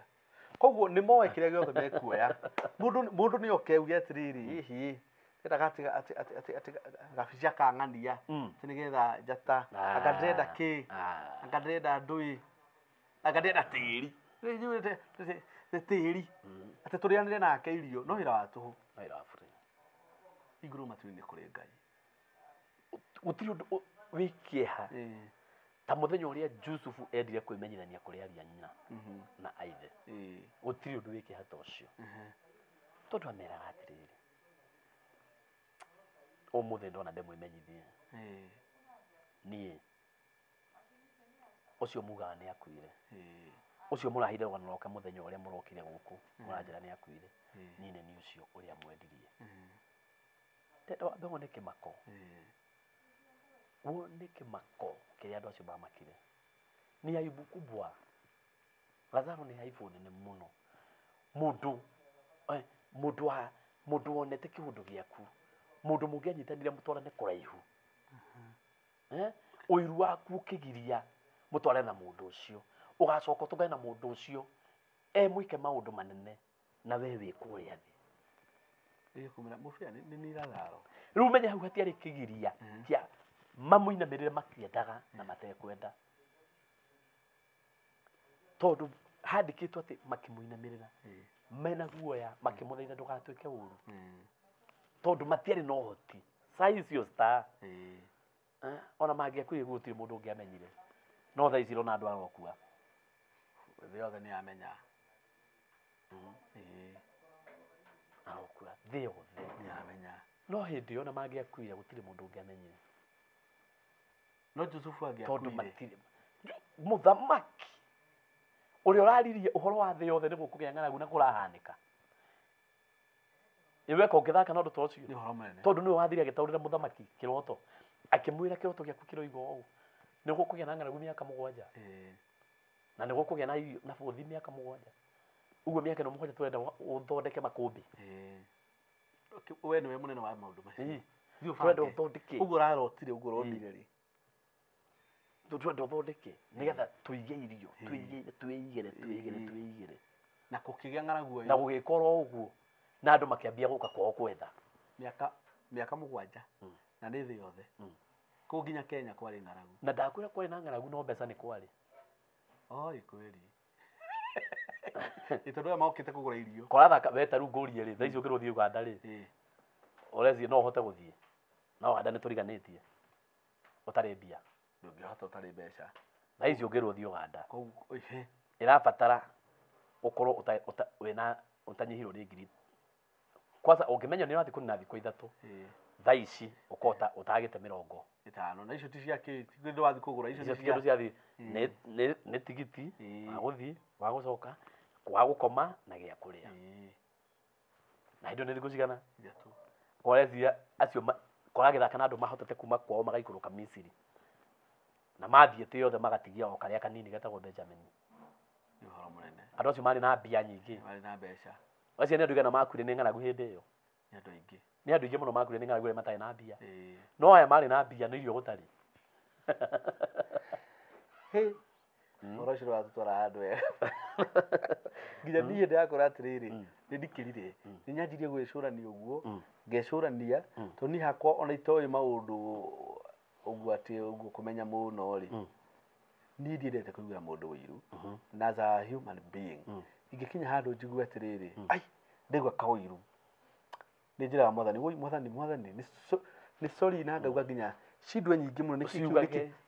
koguo nĩ moe kĩrĩa gĩothe mekuoya mũndũ nĩ okeuge atĩrĩrĩ hihi ati gabici akang'ania atĩ nĩgetha njata anga ndĩrenda kĩ anga ndĩrenda ndũĩ anga ndĩrenda tĩri tĩri atĩ tũrĩanĩre nake irio no wĩra wa tũhũ igũrũ matu-inĩ kũrĩ Ngai gũtirĩ ũndũ wĩ kĩeha ta mũthenya ũrĩa Jusufu endire kwĩmenyithania kũrĩ aria nyina na aithe gũtirĩ ũndũ wĩ kĩeha ta ũcio tondũ ameraga atĩrĩrĩ ũmũthĩ ndona ndĩmwĩmenyithie niĩ ũcio mugaga nĩ akuire ũcio mũraheire rũgano rwake mũthenya ũrĩa mũrokire gũkũ mũranjĩra nĩ akuire niĩ nĩ ũcio ũrĩa mwendirie ndĩrona nĩ kĩmako wone kĩmako kĩrĩa andũ acio mamakire nĩ aibu kubwa Lazaro nĩ aibu nene mũno mũndũ wonete kĩũndũ gĩaku mũndũ mũngĩanyitanire mũtwarane kũraihu ũiru waku ũkĩgiria mũtwarane na mũndũ ũcio ũgacoka ũtũngane na mũndũ ũcio mwĩke maũndũ manene na we wĩ kũrĩa thĩ rĩu menya hau hatiarĩ kĩgiria kĩa mamũinamĩrĩre makĩendaga na matekwenda tondũ handĩkĩtwo atĩ makĩmũinamĩrĩra mena guoya makĩmũthaitha ndũgatuĩke ũru tondũ matiarĩ na ũhoti saa icio star ona mangĩakuire gũtirĩ mũndũ ũngĩamenyire no thaa ici rona andũ arokua thĩ yothe nĩ yamenya arokua thĩ yothe nĩ yamenya no hĩndĩ ĩyo ona mangĩakuire gũtirĩ mũndũ ũngĩamenyire no Jusufu angĩakuire tondũ matirĩ mũthamaki ũrĩa ũraririe ũhoro wa thĩ yothe nĩguo kũgĩa ng'aragu na kũrahanĩka iweka ũngĩthaka na ũndũ ta ũcio tondũ nĩwe wathire agĩtaũrĩra mũthamaki kĩroto akĩmwĩra kĩroto gĩaku kĩroiga ũũ nĩguo kũgĩa na ng'aragu mĩaka 7 na nĩguo kũgĩa na bũthi mĩaka 7 uguo miaka no mmoja twenda uthondeke makumbi we niwe munene wa maundu macio twenda uthondeke uguo rarotire uguo rondire ri twenda uthondeke nigetha tuige irio twigire na kukigia ng'aragu na gugikorwo uguo na andu makiambia guka kwao kwetha miaka 7 na nĩ thĩ yothe kũ nginya Kenya kwari ng'aragu na ndakwira kwari na ng'aragu no mbeca ni kwari oi kweli itondo maokite kugura irio koratha weta ru ngurie ri thaici ukirwo thie Uganda ri urezi no hote guthie no Uganda ni turiganitie utari mbia ndungihota utari mbeca thaici ukirwo thie Uganda koguo irabatara ukorwo wena utanyihirwo ni ngiri kwanza ungimenya ni rathi kunina thikũ 3 thaici ukota utagite 50 na icio ti cia ki ndio wathi kugura icio ti cia thi ni tigiti wa guthi wa gucoka kwa gukoma na gia kuria na indo ni thikũ cigana korezia acio koragithaka na andu mahotete kuma kwao magaikuruka Misiri na mathiĩte yothe magatigia o karia kanini getagwo Benjamin ni horo munene andu acio mari na mbia nyingi mari na mbeca acio ni andu igana makuire ni ng'aragu hindi iyo ni andu aingi muno makuire ni ng'aragu matai na mbia no aya mari na mbia ni irio gutari Oroshiro atutwara andu nginya niĩ ndakora atiriri nĩ ndikirire nĩ nyanjirie gwĩcũrania ũguo ngecũrania to ni hakwa ona itoĩ maũndũ ũguo atĩ ũguo kũmenya mũno ri niĩ ndiendete kũiguĩra mũndũ ũiru na as a human being ingĩkinya handũ njigue atiriri ai ndaigua kaũiru nĩ njĩraga mwathani nĩ sorry na ngauga nginya cindwe nyingĩ mũno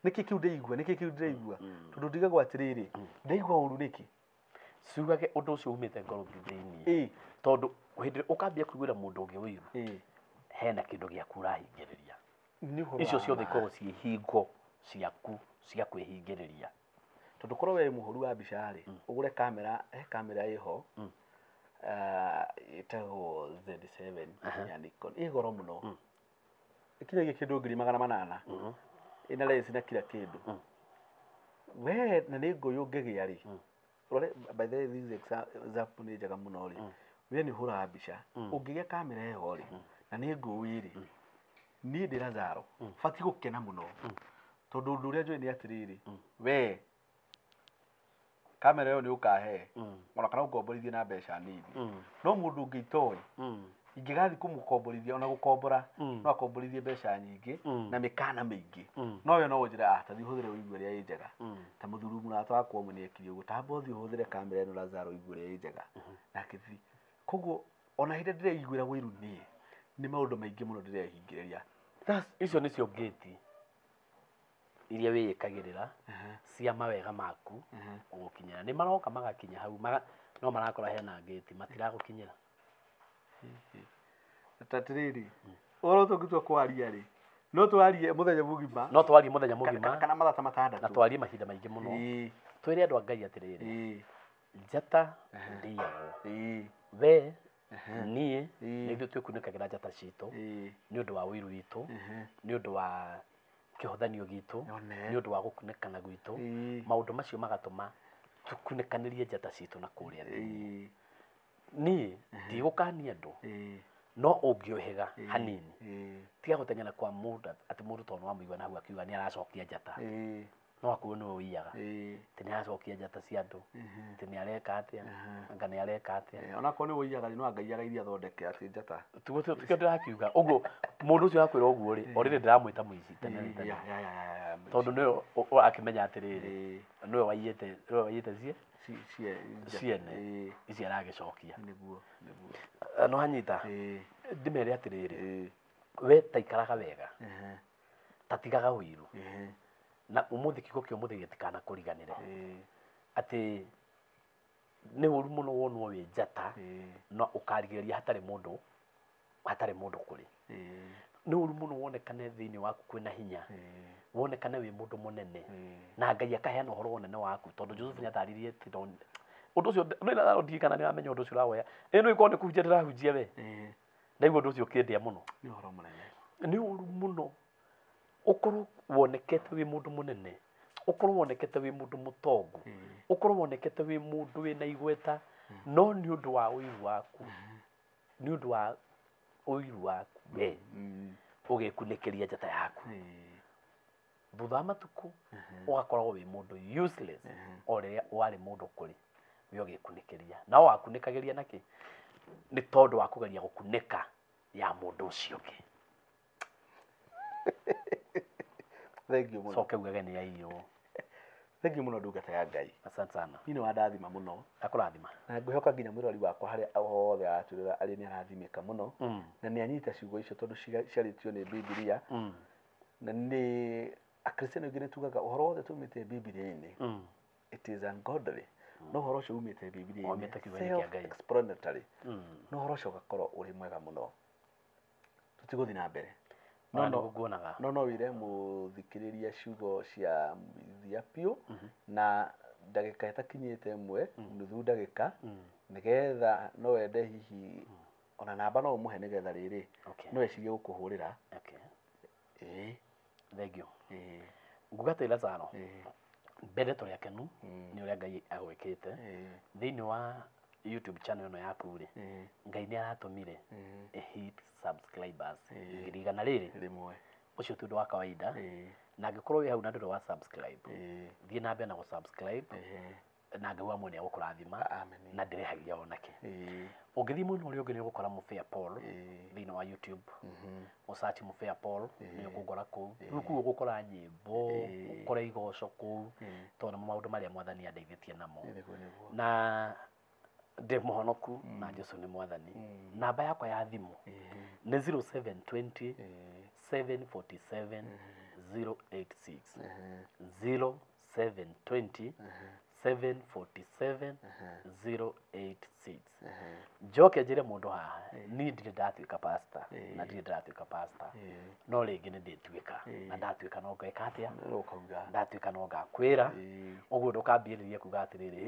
nĩkĩ kiu ndĩraigua tondũ ndigagwo atiriri ndaigua ũru nĩkĩ ciugage ũndũ ũcio umĩte ngoro thĩinĩ tondũ hĩndĩ ũkambia kũiguĩra mũndũ ũngĩ ũiru hena kĩndũ gĩaku ũrahingĩrĩria icio ciothe ikoragwo ciĩ hingo ciaku cia kwĩhingĩrĩria tondũ korwo we mũhũri wa mbica rĩ ũgũre kamera ĩho ĩtagwo Z7 ya Nikon ĩ goro mũno ikinyagia kĩndũ 800 ina lens na kila kĩndũ we na nĩ ngũyũ ngĩgĩa rĩ by the way this example nĩ njega mũno rĩ we nĩ hũraga mbica ũngĩgĩa kamera ĩho rĩ na nĩ ngũyũ rĩ niĩ ndĩ Lazaro bati gũkena mũno tondũ ũndũ ũrĩa njũĩ nĩ atiriri we kamera ĩyo nĩ ũkahe ona kana ũkomborithie na mbeca nini no mũndũ ũngĩ itoĩ ingĩgathi kũmũkomborithia ona gũkombora no akomborithie mbeca nyingĩ na mĩkana mĩingĩ no yo no ũnjĩra ta thiĩ ũhũthĩre ũigue ũrĩa ĩ njega ta mũthuri mũrata wakwa ũmwe nĩ ekire ũguo tamba ũthiĩ ũhũthĩre kamera ĩno Lazaro ũigue ũrĩa ĩ njega na akĩthiĩ koguo ona hĩndĩ ndĩreiguĩra wĩru niĩ nĩ maũndũ maingĩ mũno ndĩrehingĩrĩria icio nĩcio ngĩti iria wĩĩkagĩrĩra cia mawega maku gũkinyĩra nĩ maroka magakinya hau no marakora hena ngĩti matiragũkinyĩra tatiriri oro tũngĩtua kwaria rĩ no twarie mũthenya mũgima kana mathaa matandatũ na twarie mahinda maingĩ mũno twĩre andũ a Ngai atirĩrĩ njata ndĩyagwo we niĩ nĩ ithuĩ twĩkunĩkagĩra njata citũ nĩ ũndũ wa ũiru witũ nĩ ũndũ wa kĩhothanio gitũ nĩ ũndũ wa gũkunĩkana gwitũ maũndũ macio magatũma tũkunĩkanĩrie njata citũ na kũrĩa thĩinĩ niĩ ndigũkania andũ no ũngĩohega hanini tiga gũteng'era kwa mũndũ atĩ mũndũ tondũ wamũigua na hau akiuga nĩ aracokia njata no akorwo nĩwe ũiyaga atĩ nĩ aracokia njata cia andũ atĩ nĩ areka atĩa anga nĩ areka atĩa ona korwo nĩ ũiyaga no Ngai iria athondeke atĩ njata tikio ndĩrakiuga ũguo mũndũ ũcio akwĩra ũguo rĩ o rĩrĩ ndĩramwĩta mũici tene tondũ nĩwe akĩmenya atĩrĩrĩ nĩwe waiyĩte ciene ici aragĩcokia no hanyita ndĩmere atĩrĩrĩ we taikaraga wega tatigaga ũiru na ũmũthĩ kiugo kĩa ũmũthĩ gĩtikanakũriganĩre atĩ nĩ ũru mũno wonwo wĩ njata no ũkarigĩrĩria hatarĩ mũndũ kũrĩ nĩ ũru mũno wonekane thĩinĩ waku kwĩna hinya wonekane wĩ mũndũ mũnene na Ngai akaheana ũhoro wonene waku tondũ Joseph nĩ ataririe ũndũ ũcio ndirikana nĩ wamenya ũndũ ũcio ũrahoya ĩno ĩkorwo nĩ kũhunjia ndĩrahunjia we ndaigua ũndũ ũcio ũkĩndĩa mũno nĩ ũhoro mũnene nĩ ũru mũno ũkorwo wonekete wĩ mũndũ mũnene ũkorwo wonekete wĩ mũndũ mũtongu ũkorwo wonekete wĩ mũndũ wĩna igweta no nĩ ũndũ wa ũiru waku nĩ ũndũ wa ũiru waku we ũgekunĩkĩria njata yaku thutha wa matukũ ũgakoragwo wĩ mũndũ useless o rĩrĩa warĩ mũndũ kũrĩ we ũgekunĩkĩria na wakunĩkagĩria nakĩ nĩ tondũ wa kũgeria gũkunĩka ya mũndũ ũcio ũngĩ thank you muno soke ugage nĩ yaiywo thank you muno ndungata ya Ngai asante sana ni wa ndathima muno akũrathima na ngwihoka nginya mwirori wakwa harĩa othe aratwĩrĩra arĩ nĩ arathimĩka muno na nĩ anyita ciugo icio tondũ ciarĩtio nĩ Biblia na nĩ akristiano aingĩ nĩ tugaga ũhoro wothe tumĩte Biblia-inĩ it is ungodly no ũhoro ũcio umĩte Biblia-inĩ self-explanatory no ũhoro ũcio ũgakorwo ũrĩ mwega mũno tutigũthiĩ na mbere no wĩre mũthikĩrĩria ciugo cia thia biũ na ndagĩka ĩtakinyĩte ĩmwe nuthu ndagĩka nĩgetha no wende hihi ona namba no ũmũhe nĩgetha rĩrĩ no ecirie gũkũhũrĩra thank you ngugata ila zano mbere tũrĩ akenu nĩ ũrĩa Ngai agwĩkĩte thĩinĩ wa YouTube channel ĩno yaku rĩ Ngai nĩ aratũmire hit subscribers ngirigana rĩmwe ũcio tu wa kawaida na angĩkorwo wĩ hau na ndũrĩ wa subscribe thiĩ na mbere na gũ-subscribe na Ngai wa mwene agũkũrathima na ndĩrehagia onake ũngĩthiĩ mwena ũrĩa ũngĩ nĩ ũgũkora Mũbĩa Paul thĩinĩ wa YouTube ũsearch Mũbĩa Paul nĩ ũkũngora kũu rĩu kũu ũgũkora nyĩmbo ũkore igoco kũu tondũ maũndũ marĩa Mwathani andeithĩtie namo na ndĩ mũhonoku na Jesũ nĩ Mwathani namba yakwa ya thimũ nĩ 0720 747 086 0720 747 086 njoke njĩre mũndũ haha niĩ ndirĩ ndatuĩka pastor na ndirĩ ndatuĩka pastor no rĩngĩ nĩ ndĩtuĩka na ndatuĩka no ngeka atĩa ndatuĩka no ngakwĩra ũguo ndũkambĩrĩria kuga atĩrĩrĩ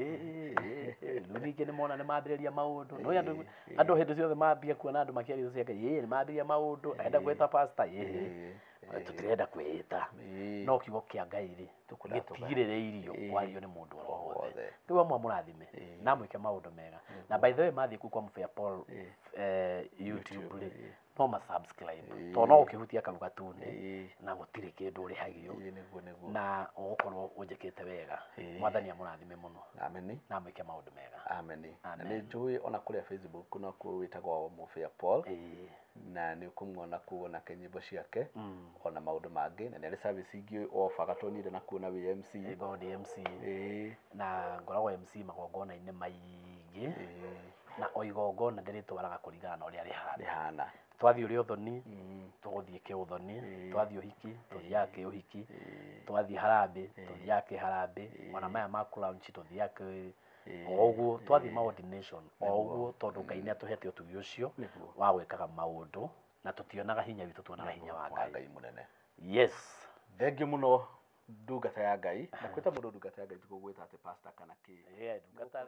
rĩu ningĩ nĩ mona nĩ mambĩrĩria maũndũ no andũ hĩndĩ ciothe mambia kuona andũ makĩaria cia Ngai nĩ mambĩrĩria maũndũ enda gwĩta pastor tũtirenda kwĩĩta no kiugo kĩa Ngai rĩ gĩtigirĩrĩirio kwario nĩ mũndũ o wothe rĩu amwe mũrathime na mwĩke maũndũ mega na by the way mathiĩ kũu kwa Mũbĩa Paul YouTube rĩ no ma-subscribe tondũ no ũkĩhutia kau gatune na gũtirĩ kĩndũ ũrĩhagio na ũgũkorwo ũnjĩkĩte wega Mwathani amũrathime mũno na mwĩke maũndũ mega na nĩ njũĩ ona kũrĩa Facebook no kuo wĩtagwo Mũbĩa Paul na nĩ ũkũmuona kuo na nyĩmbo ciake ona maũndũ mangĩ na nĩ arĩ service ingĩ ofa gatonire na kuona wĩ MC God MC na ngoragwo MC magongona-inĩ maingĩ na o igongona ndĩrĩtwaraga kũringana na ũrĩa rĩhana twathiĩ ũrĩ ũthoni tũgũthiĩ kĩũthoni twathiĩ ũhiki tũthiaga kĩũhiki twathiĩ harambĩ tũthiaga kĩharambĩ ona maya ma kũlaunch tũthiaga o ũguo twathiĩ ma ordination o ũguo tondũ Ngai nĩ atũhete ũtugi ũcio wa gwĩkaga maũndũ na tũtionaga hinya witũ tuonaga hinya wa Ngai mũnene yes thengiũ mũno ndungata ya Ngai na kwĩta mũndũ ndungata ya Ngai tũgũgwĩta atĩ pastor kana kĩ ndungata